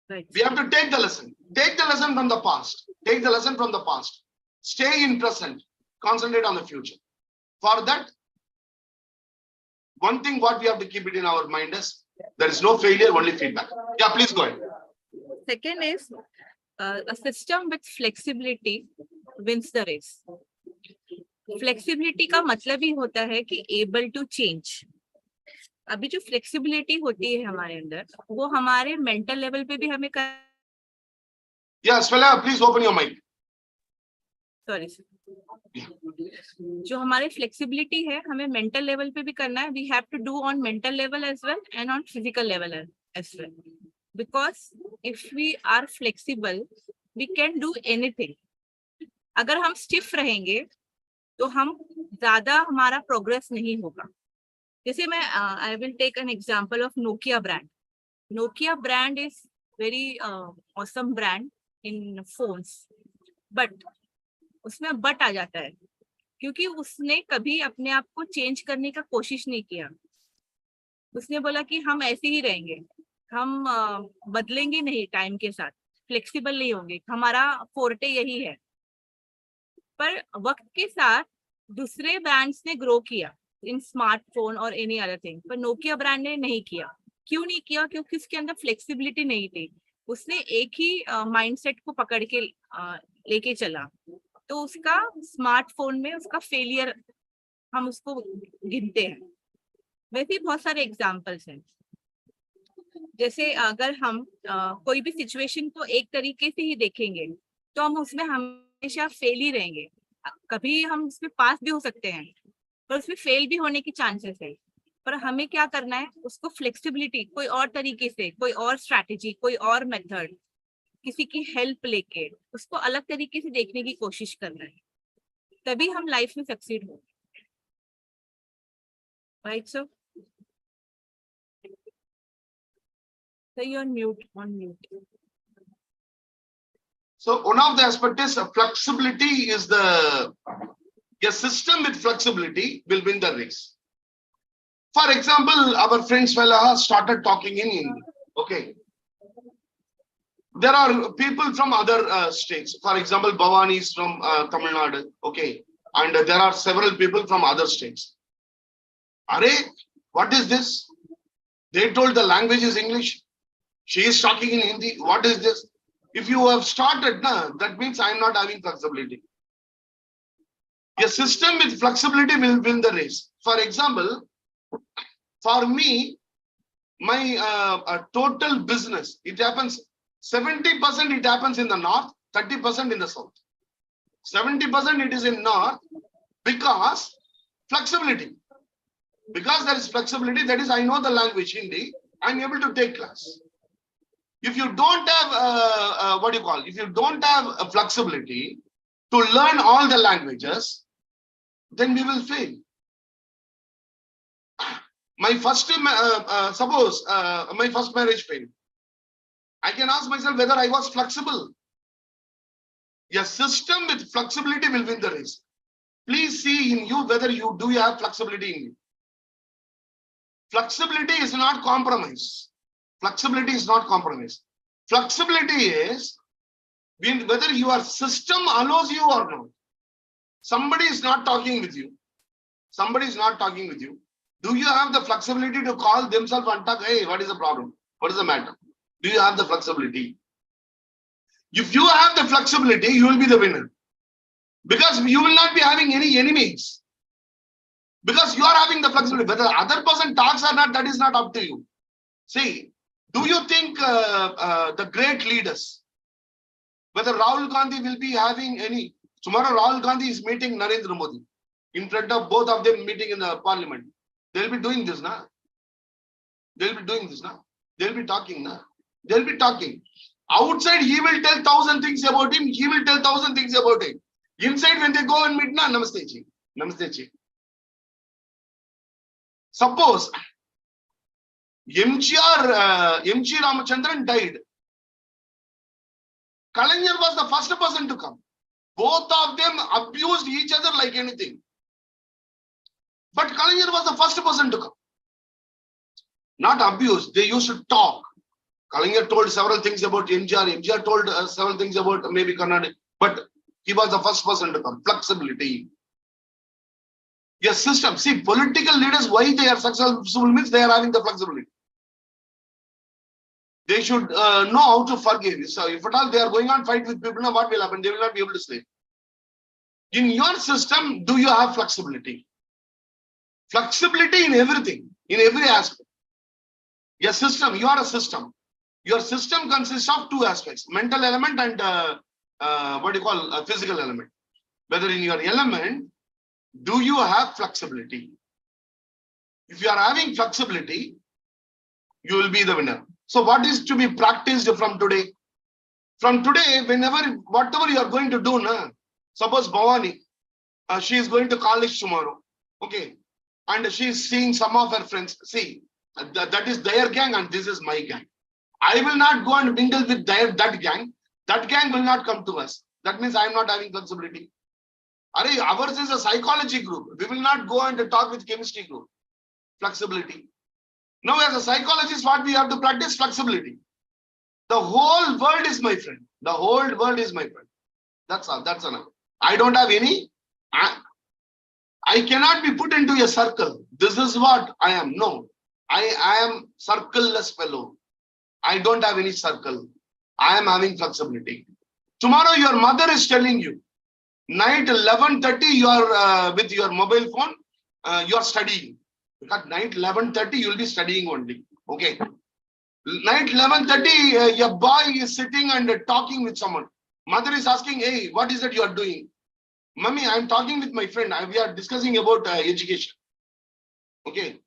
Right. We have to take the lesson. Take the lesson from the past. Take the lesson from the past. Stay in present. Concentrate on the future. For that, one thing what we have to keep it in our mind is there is no failure, only feedback. Yeah, please go ahead. Second is a system with flexibility wins the race. Flexibility का मतलब ही होता है कि able to change. अभी जो flexibility होती है हमारे अंदर, वो हमारे mental level पे भी हमें Yeah, Swela, please open your mic. Sorry. जो हमारे flexibility है, हमें mental level पे भी करना है. We have to do on mental level as well and on physical level as well. Because if we are flexible, we can do anything. अगर हम stiff रहेंगे, तो हम ज़्यादा हमारा progress नहीं होगा. जैसे मैं I will take an example of Nokia brand. Nokia brand is very awesome brand in phones, but उसमें बट आ जाता है क्योंकि उसने कभी अपने आप को चेंज करने का कोशिश नहीं किया. उसने बोला कि हम ऐसे ही रहेंगे, हम बदलेंगे नहीं टाइम के साथ. फ्लेक्सिबल नहीं होंगे, हमारा फोर्टे यही है। पर वक्त के साथ दूसरे ब्रांड्स ने ग्रो किया इन स्मार्टफोन और एनी अदर थिंग, पर नोकिया ब्रांड ने नहीं किया। क्यों नहीं किया? क्योंकि उसके अंदर फ्लेक्सिबिलिटी नहीं थी। उसने एक ही माइंडसेट को पकड़ के लेके चला, तो उसका स्मार्टफोन में उसका फेलियर हम उसको गिनते हैं। वैसे ही बहुत सारे एग्जाम्पल्स हैं। जैसे अगर हम कोई भी सिचुएशन को एक तरीके से ही देखेंगे तो हम उसमें हमेशा फेल ही रहेंगे। कभी हम उसमें पास भी हो सकते हैं, पर उसमें फेल भी होने की चांसेस है। पर हमें क्या करना है, उसको फ्लेक्सिबिलिटी, कोई और तरीके से, कोई और स्ट्रैटेजी, कोई और मेथड, किसी की हेल्प लेके उसको अलग तरीके से देखने की कोशिश करना है, तभी हम लाइफ में सक्सीड होंगे। Right sir? So you're on mute. So one of the aspects is flexibility is a system with flexibility will win the race. For example, our friends fella started talking in Hindi. Okay. There are people from other states. For example, Bhavani is from Tamil Nadu. Okay. And there are several people from other states. Are, what is this? They told the language is English. She is talking in Hindi. What is this? If you have started, that means I am not having flexibility. A system with flexibility will win the race. For example, for me, my total business, it happens 70% it happens in the north, 30% in the south. 70% it is in north because flexibility. Because there is flexibility, that is, I know the language Hindi, I am able to take class. If you don't have if you don't have a flexibility to learn all the languages, then we will fail. My first suppose my first marriage failed. I can ask myself whether I was flexible. A system with flexibility will win the race. Please see in you whether you have flexibility in you. Flexibility is not compromise. Flexibility is not compromise. Flexibility is whether your system allows you or not. Somebody is not talking with you. Somebody is not talking with you. Do you have the flexibility to call themselves and talk, hey, what is the problem? What is the matter? Do you have the flexibility? If you have the flexibility, you will be the winner. Because you will not be having any enemies. Because you are having the flexibility. Whether the other person talks or not, that is not up to you. See, do you think the great leaders, whether Rahul Gandhi will be having any, tomorrow Rahul Gandhi is meeting Narendra Modi, in front of both of them meeting in the parliament. They'll be doing this now. They'll be doing this now. They'll be talking now. They'll be talking. Outside, he will tell 1,000 things about him. He will tell 1,000 things about him. Inside, when they go and meet, na, namaste ji. Namaste ji. Suppose MG Ramachandran died. Kalaignar was the first person to come. Both of them abused each other like anything. But Kalaignar was the first person to come. Not abused. They used to talk. Kalaignar told several things about MGR. MGR told several things about maybe Karnataka. But he was the first person to come. Flexibility. Yes, system. See, political leaders, why they are successful means they are having the flexibility. They should know how to forgive. So if at all they are going on fight with people, now what will happen? They will not be able to stay. In your system, do you have flexibility? Flexibility in everything, in every aspect. Your system, you are a system. Your system consists of two aspects, mental element and physical element. Whether in your element, do you have flexibility? If you are having flexibility, you will be the winner. So what is to be practiced from today? From today, whatever you are going to do, suppose Bhavani, she is going to college tomorrow, okay, and she is seeing some of her friends. See, that is their gang and this is my gang. I will not go and mingle with that gang. That gang will not come to us. That means I am not having flexibility. Ours is a psychology group. We will not go and talk with chemistry group. Flexibility. Now, as a psychologist, what we have to practice? Flexibility. The whole world is my friend. The whole world is my friend. That's all. That's enough. I don't have any. I cannot be put into a circle. This is what I am. No. I am circle-less fellow. I don't have any circle. I am having flexibility. Tomorrow your mother is telling you, night 11:30 you are with your mobile phone, you are studying. Because night 11:30 you will be studying only. Okay. Night 11:30 your boy is sitting and talking with someone. Mother is asking, hey, what is it you are doing? Mummy, I am talking with my friend. We are discussing about education. Okay.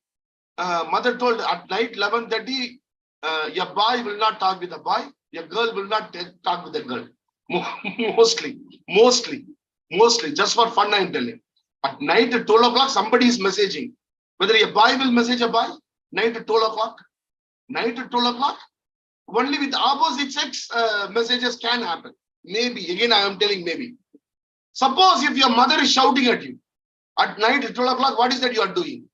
Mother told at night 11:30, your boy will not talk with a boy. Your girl will not talk with a girl. Mostly, just for fun, I am telling. At night at 12 o'clock, somebody is messaging. Whether a boy will message a boy, night at 12 o'clock. Night at 12 o'clock, only with opposite sex messages can happen. Maybe, again, I am telling maybe. Suppose if your mother is shouting at you at night at 12 o'clock, what is that you are doing?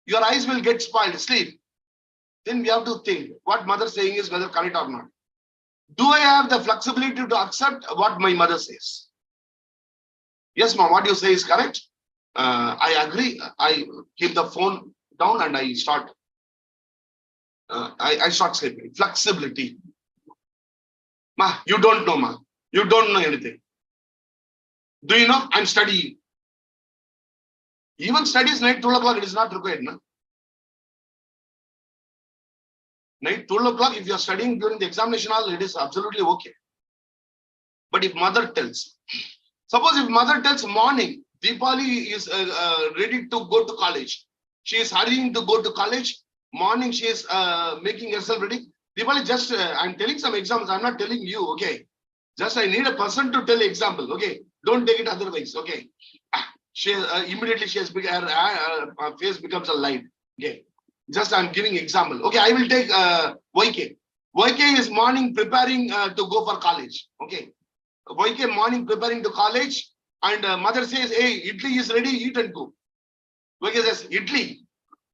Your eyes will get spoiled, sleep. Then we have to think what mother saying is whether correct or not. Do I have the flexibility to accept what my mother says? Yes, mom, what you say is correct. I agree. I keep the phone down and I start. I start sleeping. Flexibility. Ma, you don't know, ma. You don't know anything. Do you know? I'm studying. Even studies night 12 o'clock, it is not required. No? Night 12 o'clock, if you are studying during the examination hall, it is absolutely okay. But if mother tells, suppose if mother tells morning, Deepali is ready to go to college. She is hurrying to go to college. Morning, she is making herself ready. Deepali, just I'm telling some examples. I'm not telling you, okay? Just I need a person to tell example, okay? Don't take it otherwise, okay? She immediately she has her face becomes a light. Okay, just I'm giving example. Okay, I will take YK. YK is morning preparing to go for college. Okay, YK morning preparing to college, and mother says, "Hey, idli is ready. Eat and go." YK says, "Idli,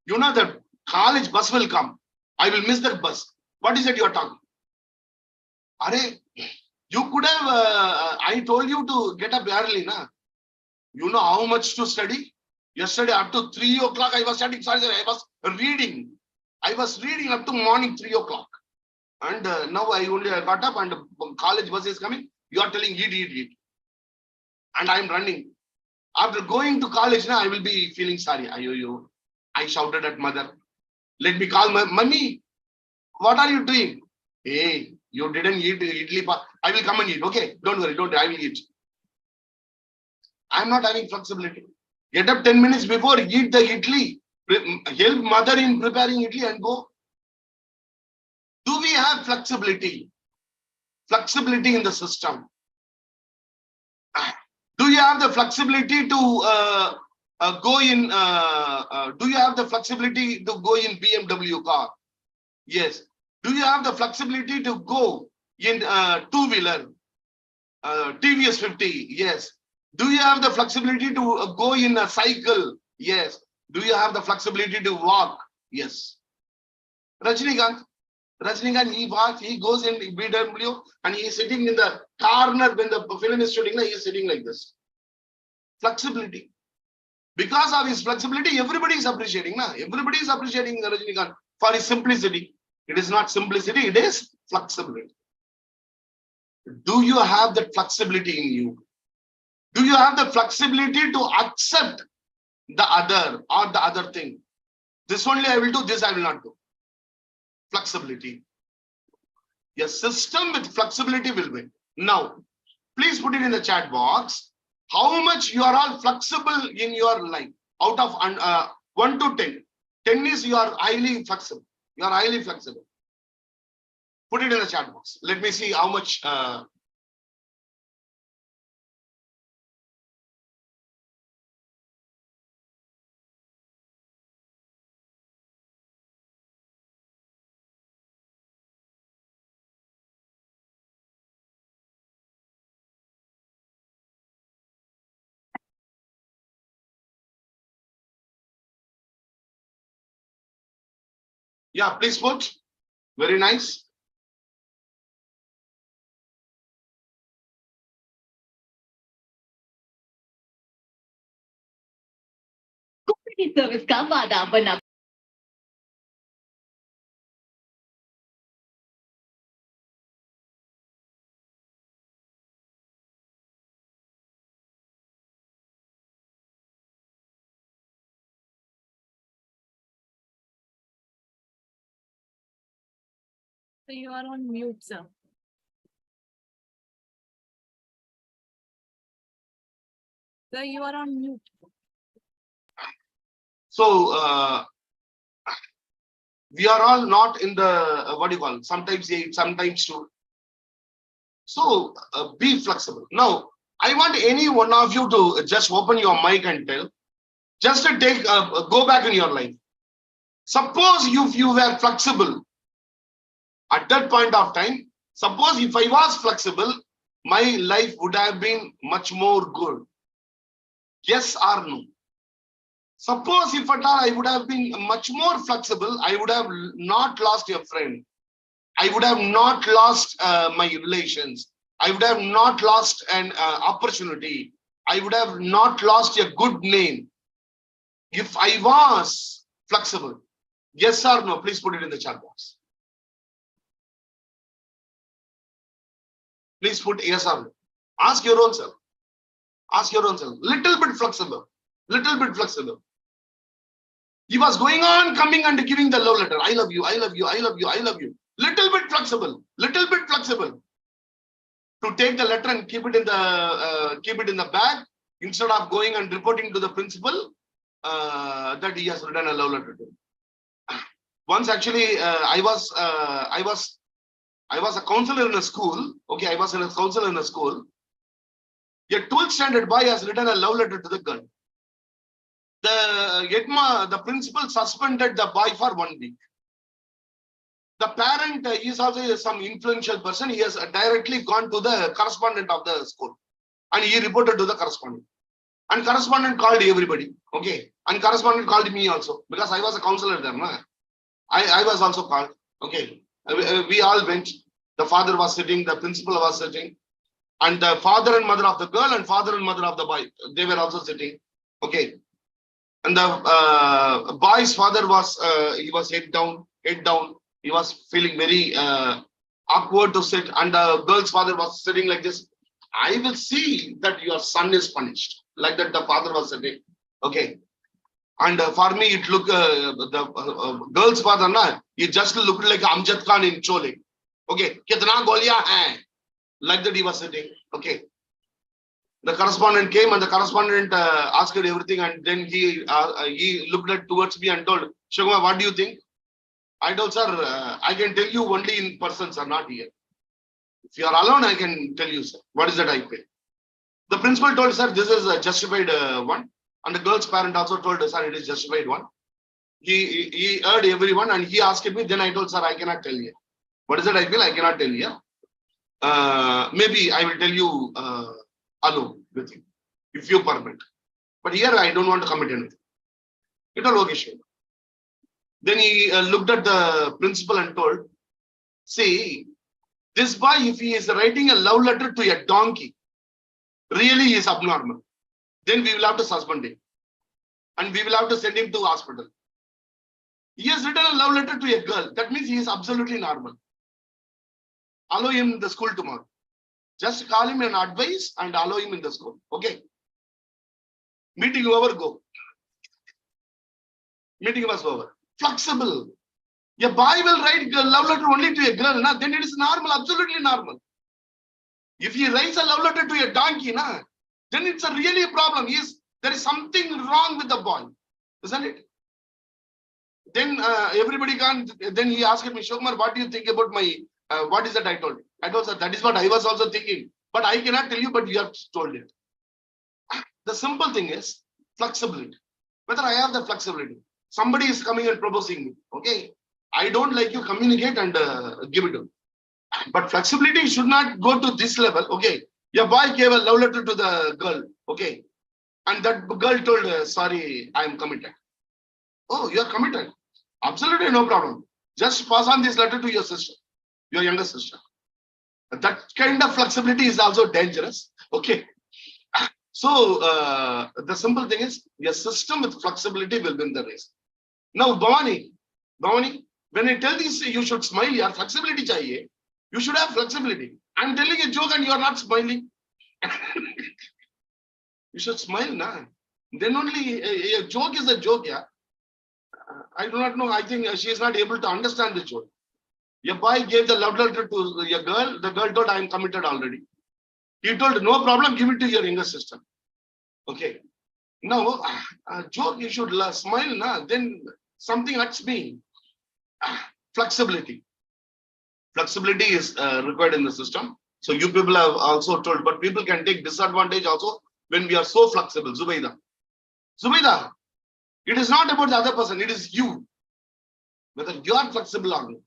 you know that college bus will come. I will miss that bus. What is it you are talking? Are you could have. I told you to get up early, na." You know how much to study? Yesterday up to 3 o'clock I was studying. Sorry, I was reading. I was reading up to morning 3 o'clock. And now I only got up and college bus is coming. You are telling eat. And I'm running. After going to college now, I will be feeling sorry. I shouted at mother. Let me call my mummy. What are you doing? Hey, you didn't eat idli. I will come and eat. Okay, don't worry. I will eat. I'm not having flexibility. Get up 10 minutes before, eat the idli, help mother in preparing idli and go. Do we have flexibility? Flexibility in the system. Do you have the flexibility to go in, do you have the flexibility to go in BMW car? Yes. Do you have the flexibility to go in two-wheeler, TVS 50? Yes. Do you have the flexibility to go in a cycle? Yes. Do you have the flexibility to walk? Yes. Rajnikant, he walks, he goes in BMW and he is sitting in the corner when the film is shooting, he is sitting like this. Flexibility. Because of his flexibility, everybody is appreciating. Everybody is appreciating Rajnikant for his simplicity. It is not simplicity, it is flexibility. Do you have that flexibility in you? Do you have the flexibility to accept the other or the other thing? This only I will do, this I will not do. Flexibility. A system with flexibility will win. Now, please put it in the chat box. How much you are all flexible in your life? Out of 1 to 10. 10 is you are highly flexible. You are highly flexible. Put it in the chat box. Let me see how much. Yeah, please put. Very nice. Service का वादा बना। So you are on mute, sir. Sir, you are on mute. So we are all not in the what do you call? Sometimes 8, sometimes 2. So be flexible. Now, I want any one of you to just open your mic and tell. Just to take go back in your life. Suppose if you were flexible at that point of time. Suppose if I was flexible, my life would have been much more good. Yes or no? Suppose if at all I would have been much more flexible, I would have not lost a friend. I would have not lost my relations. I would have not lost an opportunity. I would have not lost a good name. If I was flexible, yes or no? Please put it in the chat box. Please put yes or no. Ask your own self. Ask your own self. Little bit flexible. Little bit flexible. He was going on, coming and giving the love letter. I love you, I love you, I love you, I love you. Little bit flexible. Little bit flexible. To take the letter and keep it in the bag instead of going and reporting to the principal that he has written a love letter to him. Once actually, I was a counselor in a school. Okay, I was a counselor in a school. A 12th standard boy has written a love letter to the girl. The principal suspended the boy for 1 week. The parent is also some influential person. He has directly gone to the correspondent of the school and he reported to the correspondent. And correspondent called everybody. Okay. And correspondent called me also because I was a counselor there. No? I was also called. Okay. We all went. The father was sitting, the principal was sitting, and the father and mother of the girl and father and mother of the boy, they were also sitting. Okay. And the boy's father was, he was head down. He was feeling very awkward to sit. And the girl's father was sitting like this. I will see that your son is punished. Like that the father was sitting. Okay. And for me, it looked, the girl's father, he just looked like Amjad Khan in Chole. Okay. Kitna goliya hai? Like that he was sitting. Okay. The correspondent came and the correspondent asked everything, and then he looked at towards me and told, Shaguma, what do you think? I told, sir, I can tell you only in person, sir, not here. If you are alone, I can tell you, sir. What is that I pay? The principal told, sir, this is a justified one. And the girl's parent also told, sir, it is justified one. He heard everyone and he asked me, then I told, sir, I cannot tell you. What is it I feel? I cannot tell you. Maybe I will tell you alone with you, if you permit. But here I don't want to commit anything. It was okay. Then he looked at the principal and told, see, this boy, if he is writing a love letter to a donkey, really he is abnormal. Then we will have to suspend him. And we will have to send him to hospital. He has written a love letter to a girl. That means he is absolutely normal. Allow him in the school tomorrow. Just call him an advice and allow him in the school. Okay. Meeting over, go. Meeting was over. Flexible. A boy will write a love letter only to a girl, then it is normal, absolutely normal. If he writes a love letter to a donkey, then it's a really a problem. There is something wrong with the boy, isn't it? Then everybody can. Then he asked me, Shokmar, what do you think about my? What is that I told? I told, sir, that is what I was also thinking. But I cannot tell you, but you have told it. The simple thing is flexibility. Whether I have the flexibility. Somebody is coming and proposing me. Okay. I don't like you, communicate and give it to me. But flexibility should not go to this level. Okay. Your boy gave a love letter to the girl. Okay. And that girl told, sorry, I am committed. Oh, you are committed. Absolutely no problem. Just pass on this letter to your sister, your younger sister. That kind of flexibility is also dangerous. Okay. So the simple thing is, your system with flexibility will win the race. Now, Bhavani, when I tell this, you should smile. Your flexibility chahiye. You should have flexibility. I'm telling a joke and you are not smiling. You should smile, na. Then only a joke is a joke, yeah. I do not know. I think she is not able to understand the joke. Your boy gave the love letter to your girl. The girl told, I am committed already. He told, no problem, give it to your younger sister. Okay. Now, a joke, you should smile, na. Then something hurts me. Flexibility. Flexibility is required in the system. So you people have also told, but people can take disadvantage also when we are so flexible. Zubaida, it is not about the other person, it is you. Whether you are flexible or not.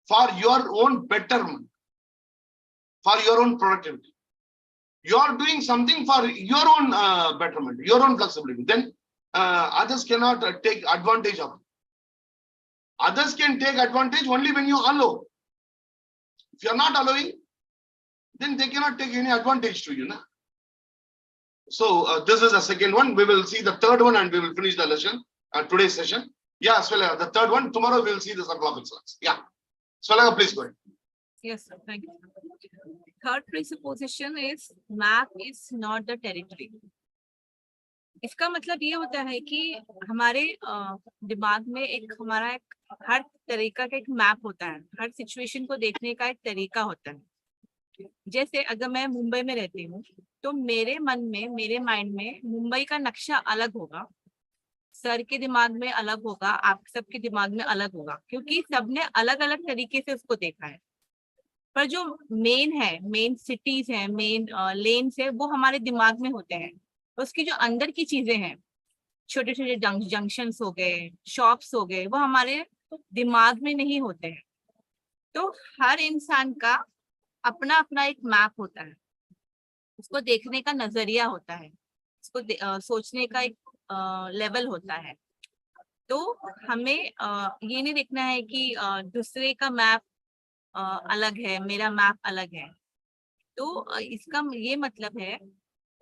For your own betterment, for your own productivity. You are doing something for your own betterment, your own flexibility. Then others cannot take advantage of it. Others can take advantage only when you allow. If you are not allowing, then they cannot take any advantage to you. Na? So this is the second one. We will see the third one and we will finish the lesson, today's session. Yeah, Swelaga, the third one. Tomorrow we will see the circle of excellence. Yeah. Swelaga, please go ahead. Yes, sir. Thank you. Third presupposition is map is not the territory. इसका मतलब ये होता है कि हमारे दिमाग में एक हमारा एक हर तरीका का एक मैप होता है, हर सिचुएशन को देखने का एक तरीका होता है। जैसे अगर मैं मुंबई में रहती हूँ तो मेरे मन में, मेरे माइंड में मुंबई का नक्शा अलग होगा, सर के दिमाग में अलग होगा, आप सबके दिमाग में अलग होगा, क्योंकि सबने अलग अलग तरीके से उसको देखा है। पर जो मेन सिटीज है, मेन लेन्स है, वो हमारे दिमाग में होते हैं। उसकी जो अंदर की चीजें हैं, छोटे छोटे जंक्शंस हो गए, शॉप्स हो गए, वो हमारे दिमाग में नहीं होते हैं। तो हर इंसान का अपना अपना एक मैप होता है, उसको देखने का नजरिया होता है, उसको सोचने का एक लेवल होता है। तो हमें ये नहीं देखना है कि दूसरे का मैप अलग है, मेरा मैप अलग है। तो इसका ये मतलब है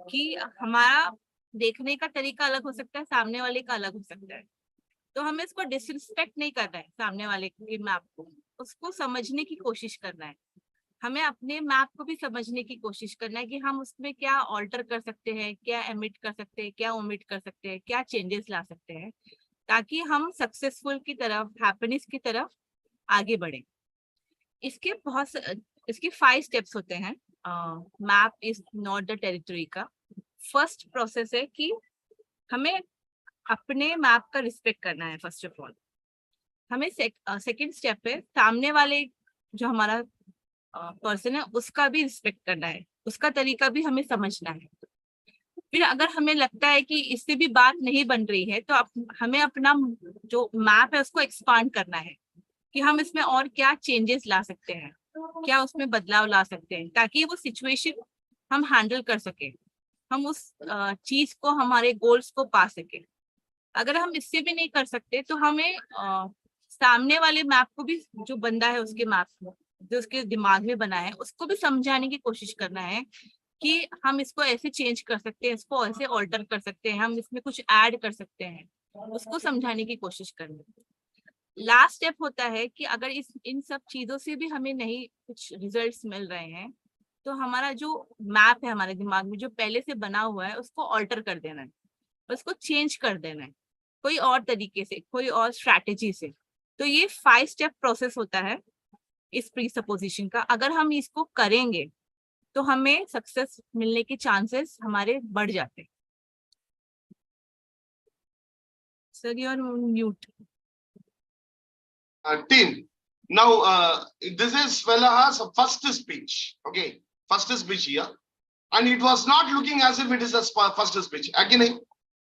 कि हमारा देखने का तरीका अलग हो सकता है, सामने वाले का अलग हो सकता है। तो हमें इसको डिसरिस्पेक्ट नहीं करना है, सामने वाले के मैप को, उसको समझने की कोशिश करना है। हमें अपने मैप को भी समझने की कोशिश करना है कि हम उसमें क्या ऑल्टर कर सकते हैं, क्या एमिट कर सकते हैं, क्या ओमिट कर सकते हैं, क्या चेंजेस ला सकते हैं, ताकि हम सक्सेसफुल की तरफ, हैप्पीनेस की तरफ आगे बढ़े। इसके 5 स्टेप्स होते हैं map is not the territory का। फर्स्ट प्रोसेस है कि हमें अपने मैप का रिस्पेक्ट करना है। फर्स्ट ऑफ ऑल हमें सेकंड स्टेप है सामने वाले जो हमारा पर्सन है उसका भी रिस्पेक्ट करना है, उसका तरीका भी हमें समझना है। फिर अगर हमें लगता है कि इससे भी बात नहीं बन रही है तो हमें अपना जो मैप है उसको एक्सपांड करना है कि हम इसमें और क्या चेंजेस ला सकते हैं, क्या उसमें बदलाव ला सकते हैं, ताकि वो सिचुएशन हम हैंडल कर सके, हम उस चीज को, हमारे गोल्स को पा सके। अगर हम इससे भी नहीं कर सकते तो हमें सामने वाले मैप को भी, जो बंदा है उसके मैप को, जो उसके दिमाग में बना है, उसको भी समझाने की कोशिश करना है कि हम इसको ऐसे चेंज कर सकते हैं, इसको ऐसे ऑल्टर कर सकते हैं, हम इसमें कुछ ऐड कर सकते हैं, उसको समझाने की कोशिश करनी है। लास्ट स्टेप होता है कि अगर इन सब चीजों से भी हमें नहीं कुछ रिजल्ट्स मिल रहे हैं तो हमारा जो मैप है हमारे दिमाग में जो पहले से बना हुआ है उसको ऑल्टर कर देना है, उसको चेंज कर देना है कोई और तरीके से, कोई और स्ट्रैटेजी से। तो ये 5 स्टेप प्रोसेस होता है इस प्रीसपोजिशन का। अगर हम इसको करेंगे तो हमें सक्सेस मिलने के चांसेस हमारे बढ़ जाते हैं। Sir you are mute. Team, now this is Swelaha's first speech. Okay, first speech here, and it was not looking as if it is a first speech. Again,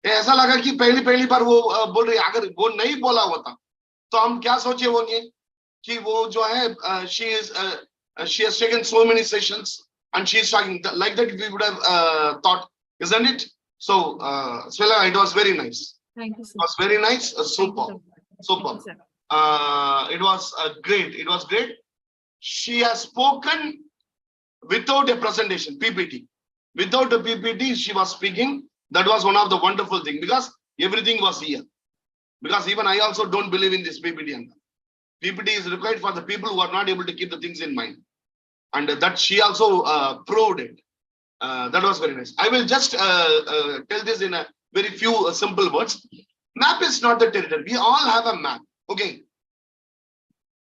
ऐसा लगा कि पहली बार वो बोल रही है। अगर वो नहीं बोला होता तो हम क्या सोचे होंगे कि वो जो है she has taken so many sessions and she is talking like that, we would have thought, isn't it? So Swela, it was very nice. Thank you, sir. It was very nice. Super. It was great. It was great. She has spoken without a presentation, PPT, Without a PPT, she was speaking. That was one of the wonderful things because everything was here. Because even I also don't believe in this PPT. PPT is required for the people who are not able to keep the things in mind. And that she also proved it. That was very nice. I will just tell this in a very few simple words. Map is not the territory. We all have a map. Okay.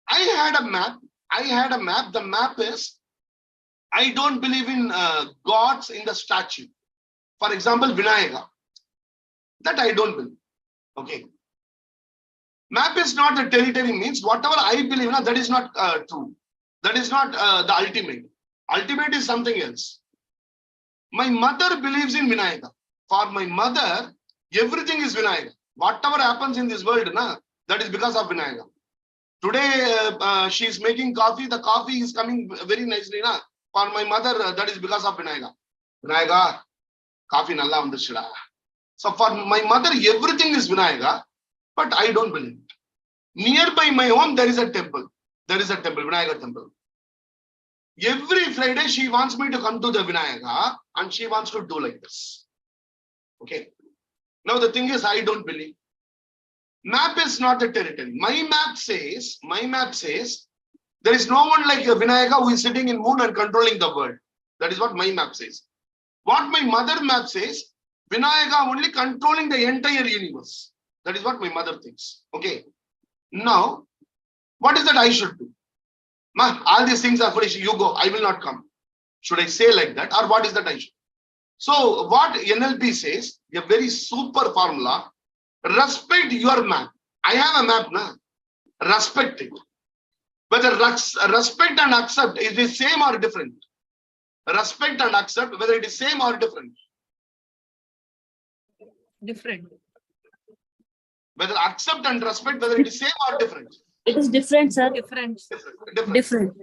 I had a map. The map is, I don't believe in gods in the statue. For example, Vinayaka. That I don't believe. Okay. Map is not the territory means whatever I believe, that is not true. That is not the ultimate. Ultimate is something else. My mother believes in Vinayaka. For my mother, everything is Vinayaka. Whatever happens in this world, that is because of Vinayaka. Today, she is making coffee. The coffee is coming very nicely. For my mother, that is because of Vinayaka. Vinayaka, coffee nalla undhuchida. So for my mother, everything is Vinayaka, but I don't believe it. Nearby my home, there is a temple. There is a temple, Vinayaka temple. Every Friday, she wants me to come to the Vinayaka and she wants to do like this. Okay. Now the thing is, I don't believe. Map is not the territory. My map says, there is no one like a Vinayaka who is sitting in moon and controlling the world. That is what my map says. What my mother map says, Vinayaka only controlling the entire universe. That is what my mother thinks. Okay. Now, what is that I should do? Ma, all these things are foolish. You go. I will not come. Should I say like that? Or what is that I should? So what NLP says, a very super formula, respect your map. I have a map now. Respect it. Whether respect and accept, is it same or different? Respect and accept, whether it is same or different? Different. Whether accept and respect, whether it is same or different? It is different, sir. Different. Different.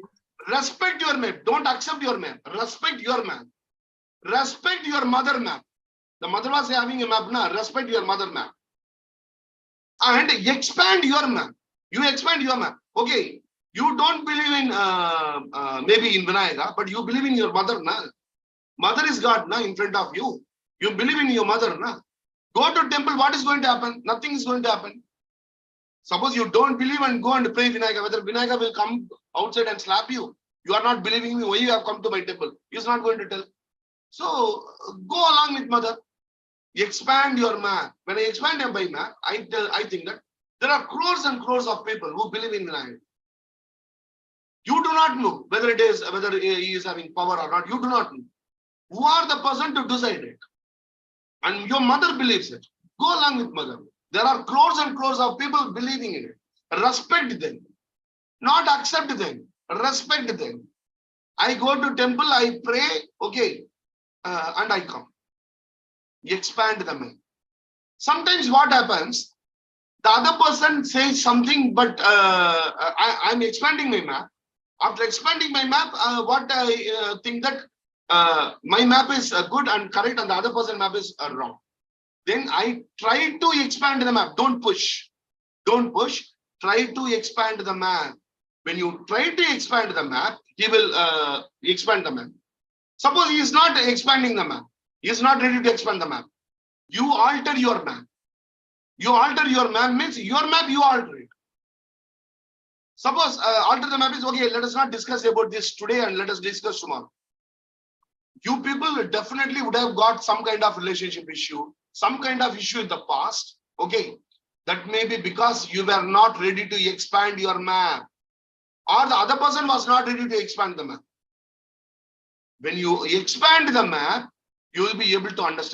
Respect your map. Don't accept your map. Respect your map. Respect your mother map. The mother was having a map now. Respect your mother map. And expand your map. You expand your map. Okay. You don't believe in maybe in Vinayaka, but you believe in your mother now. Mother is God now in front of you. You believe in your mother now. Go to temple. What is going to happen? Nothing is going to happen. Suppose you don't believe and go and pray Vinayaka. Whether Vinayaka will come outside and slap you. You are not believing me. Why you have come to my temple? He is not going to tell. So go along with mother. Expand your map. When I expand my map, I think that there are crores and crores of people who believe in Vinayaka. You do not know whether he is having power or not. You do not know. Who are the person to decide it? And your mother believes it. Go along with mother. There are crores and crores of people believing in it. Respect them. Not accept them. Respect them. I go to temple, I pray, okay, and I come. Expand the map. Sometimes what happens, the other person says something, but I'm expanding my map. After expanding my map, what I think that my map is good and correct and the other person's map is wrong. Then I try to expand the map. Don't push. Don't push. Try to expand the map. When you try to expand the map, he will expand the map. Suppose he is not expanding the map. He is not ready to expand the map. You alter your map. You alter your map means your map you alter it. Suppose alter the map is okay. Let us not discuss about this today and let us discuss tomorrow. You people definitely would have got some kind of relationship issue, some kind of issue in the past. Okay. That may be because you were not ready to expand your map. Or the other person was not ready to expand the map. When you expand the map, you will be able to understand.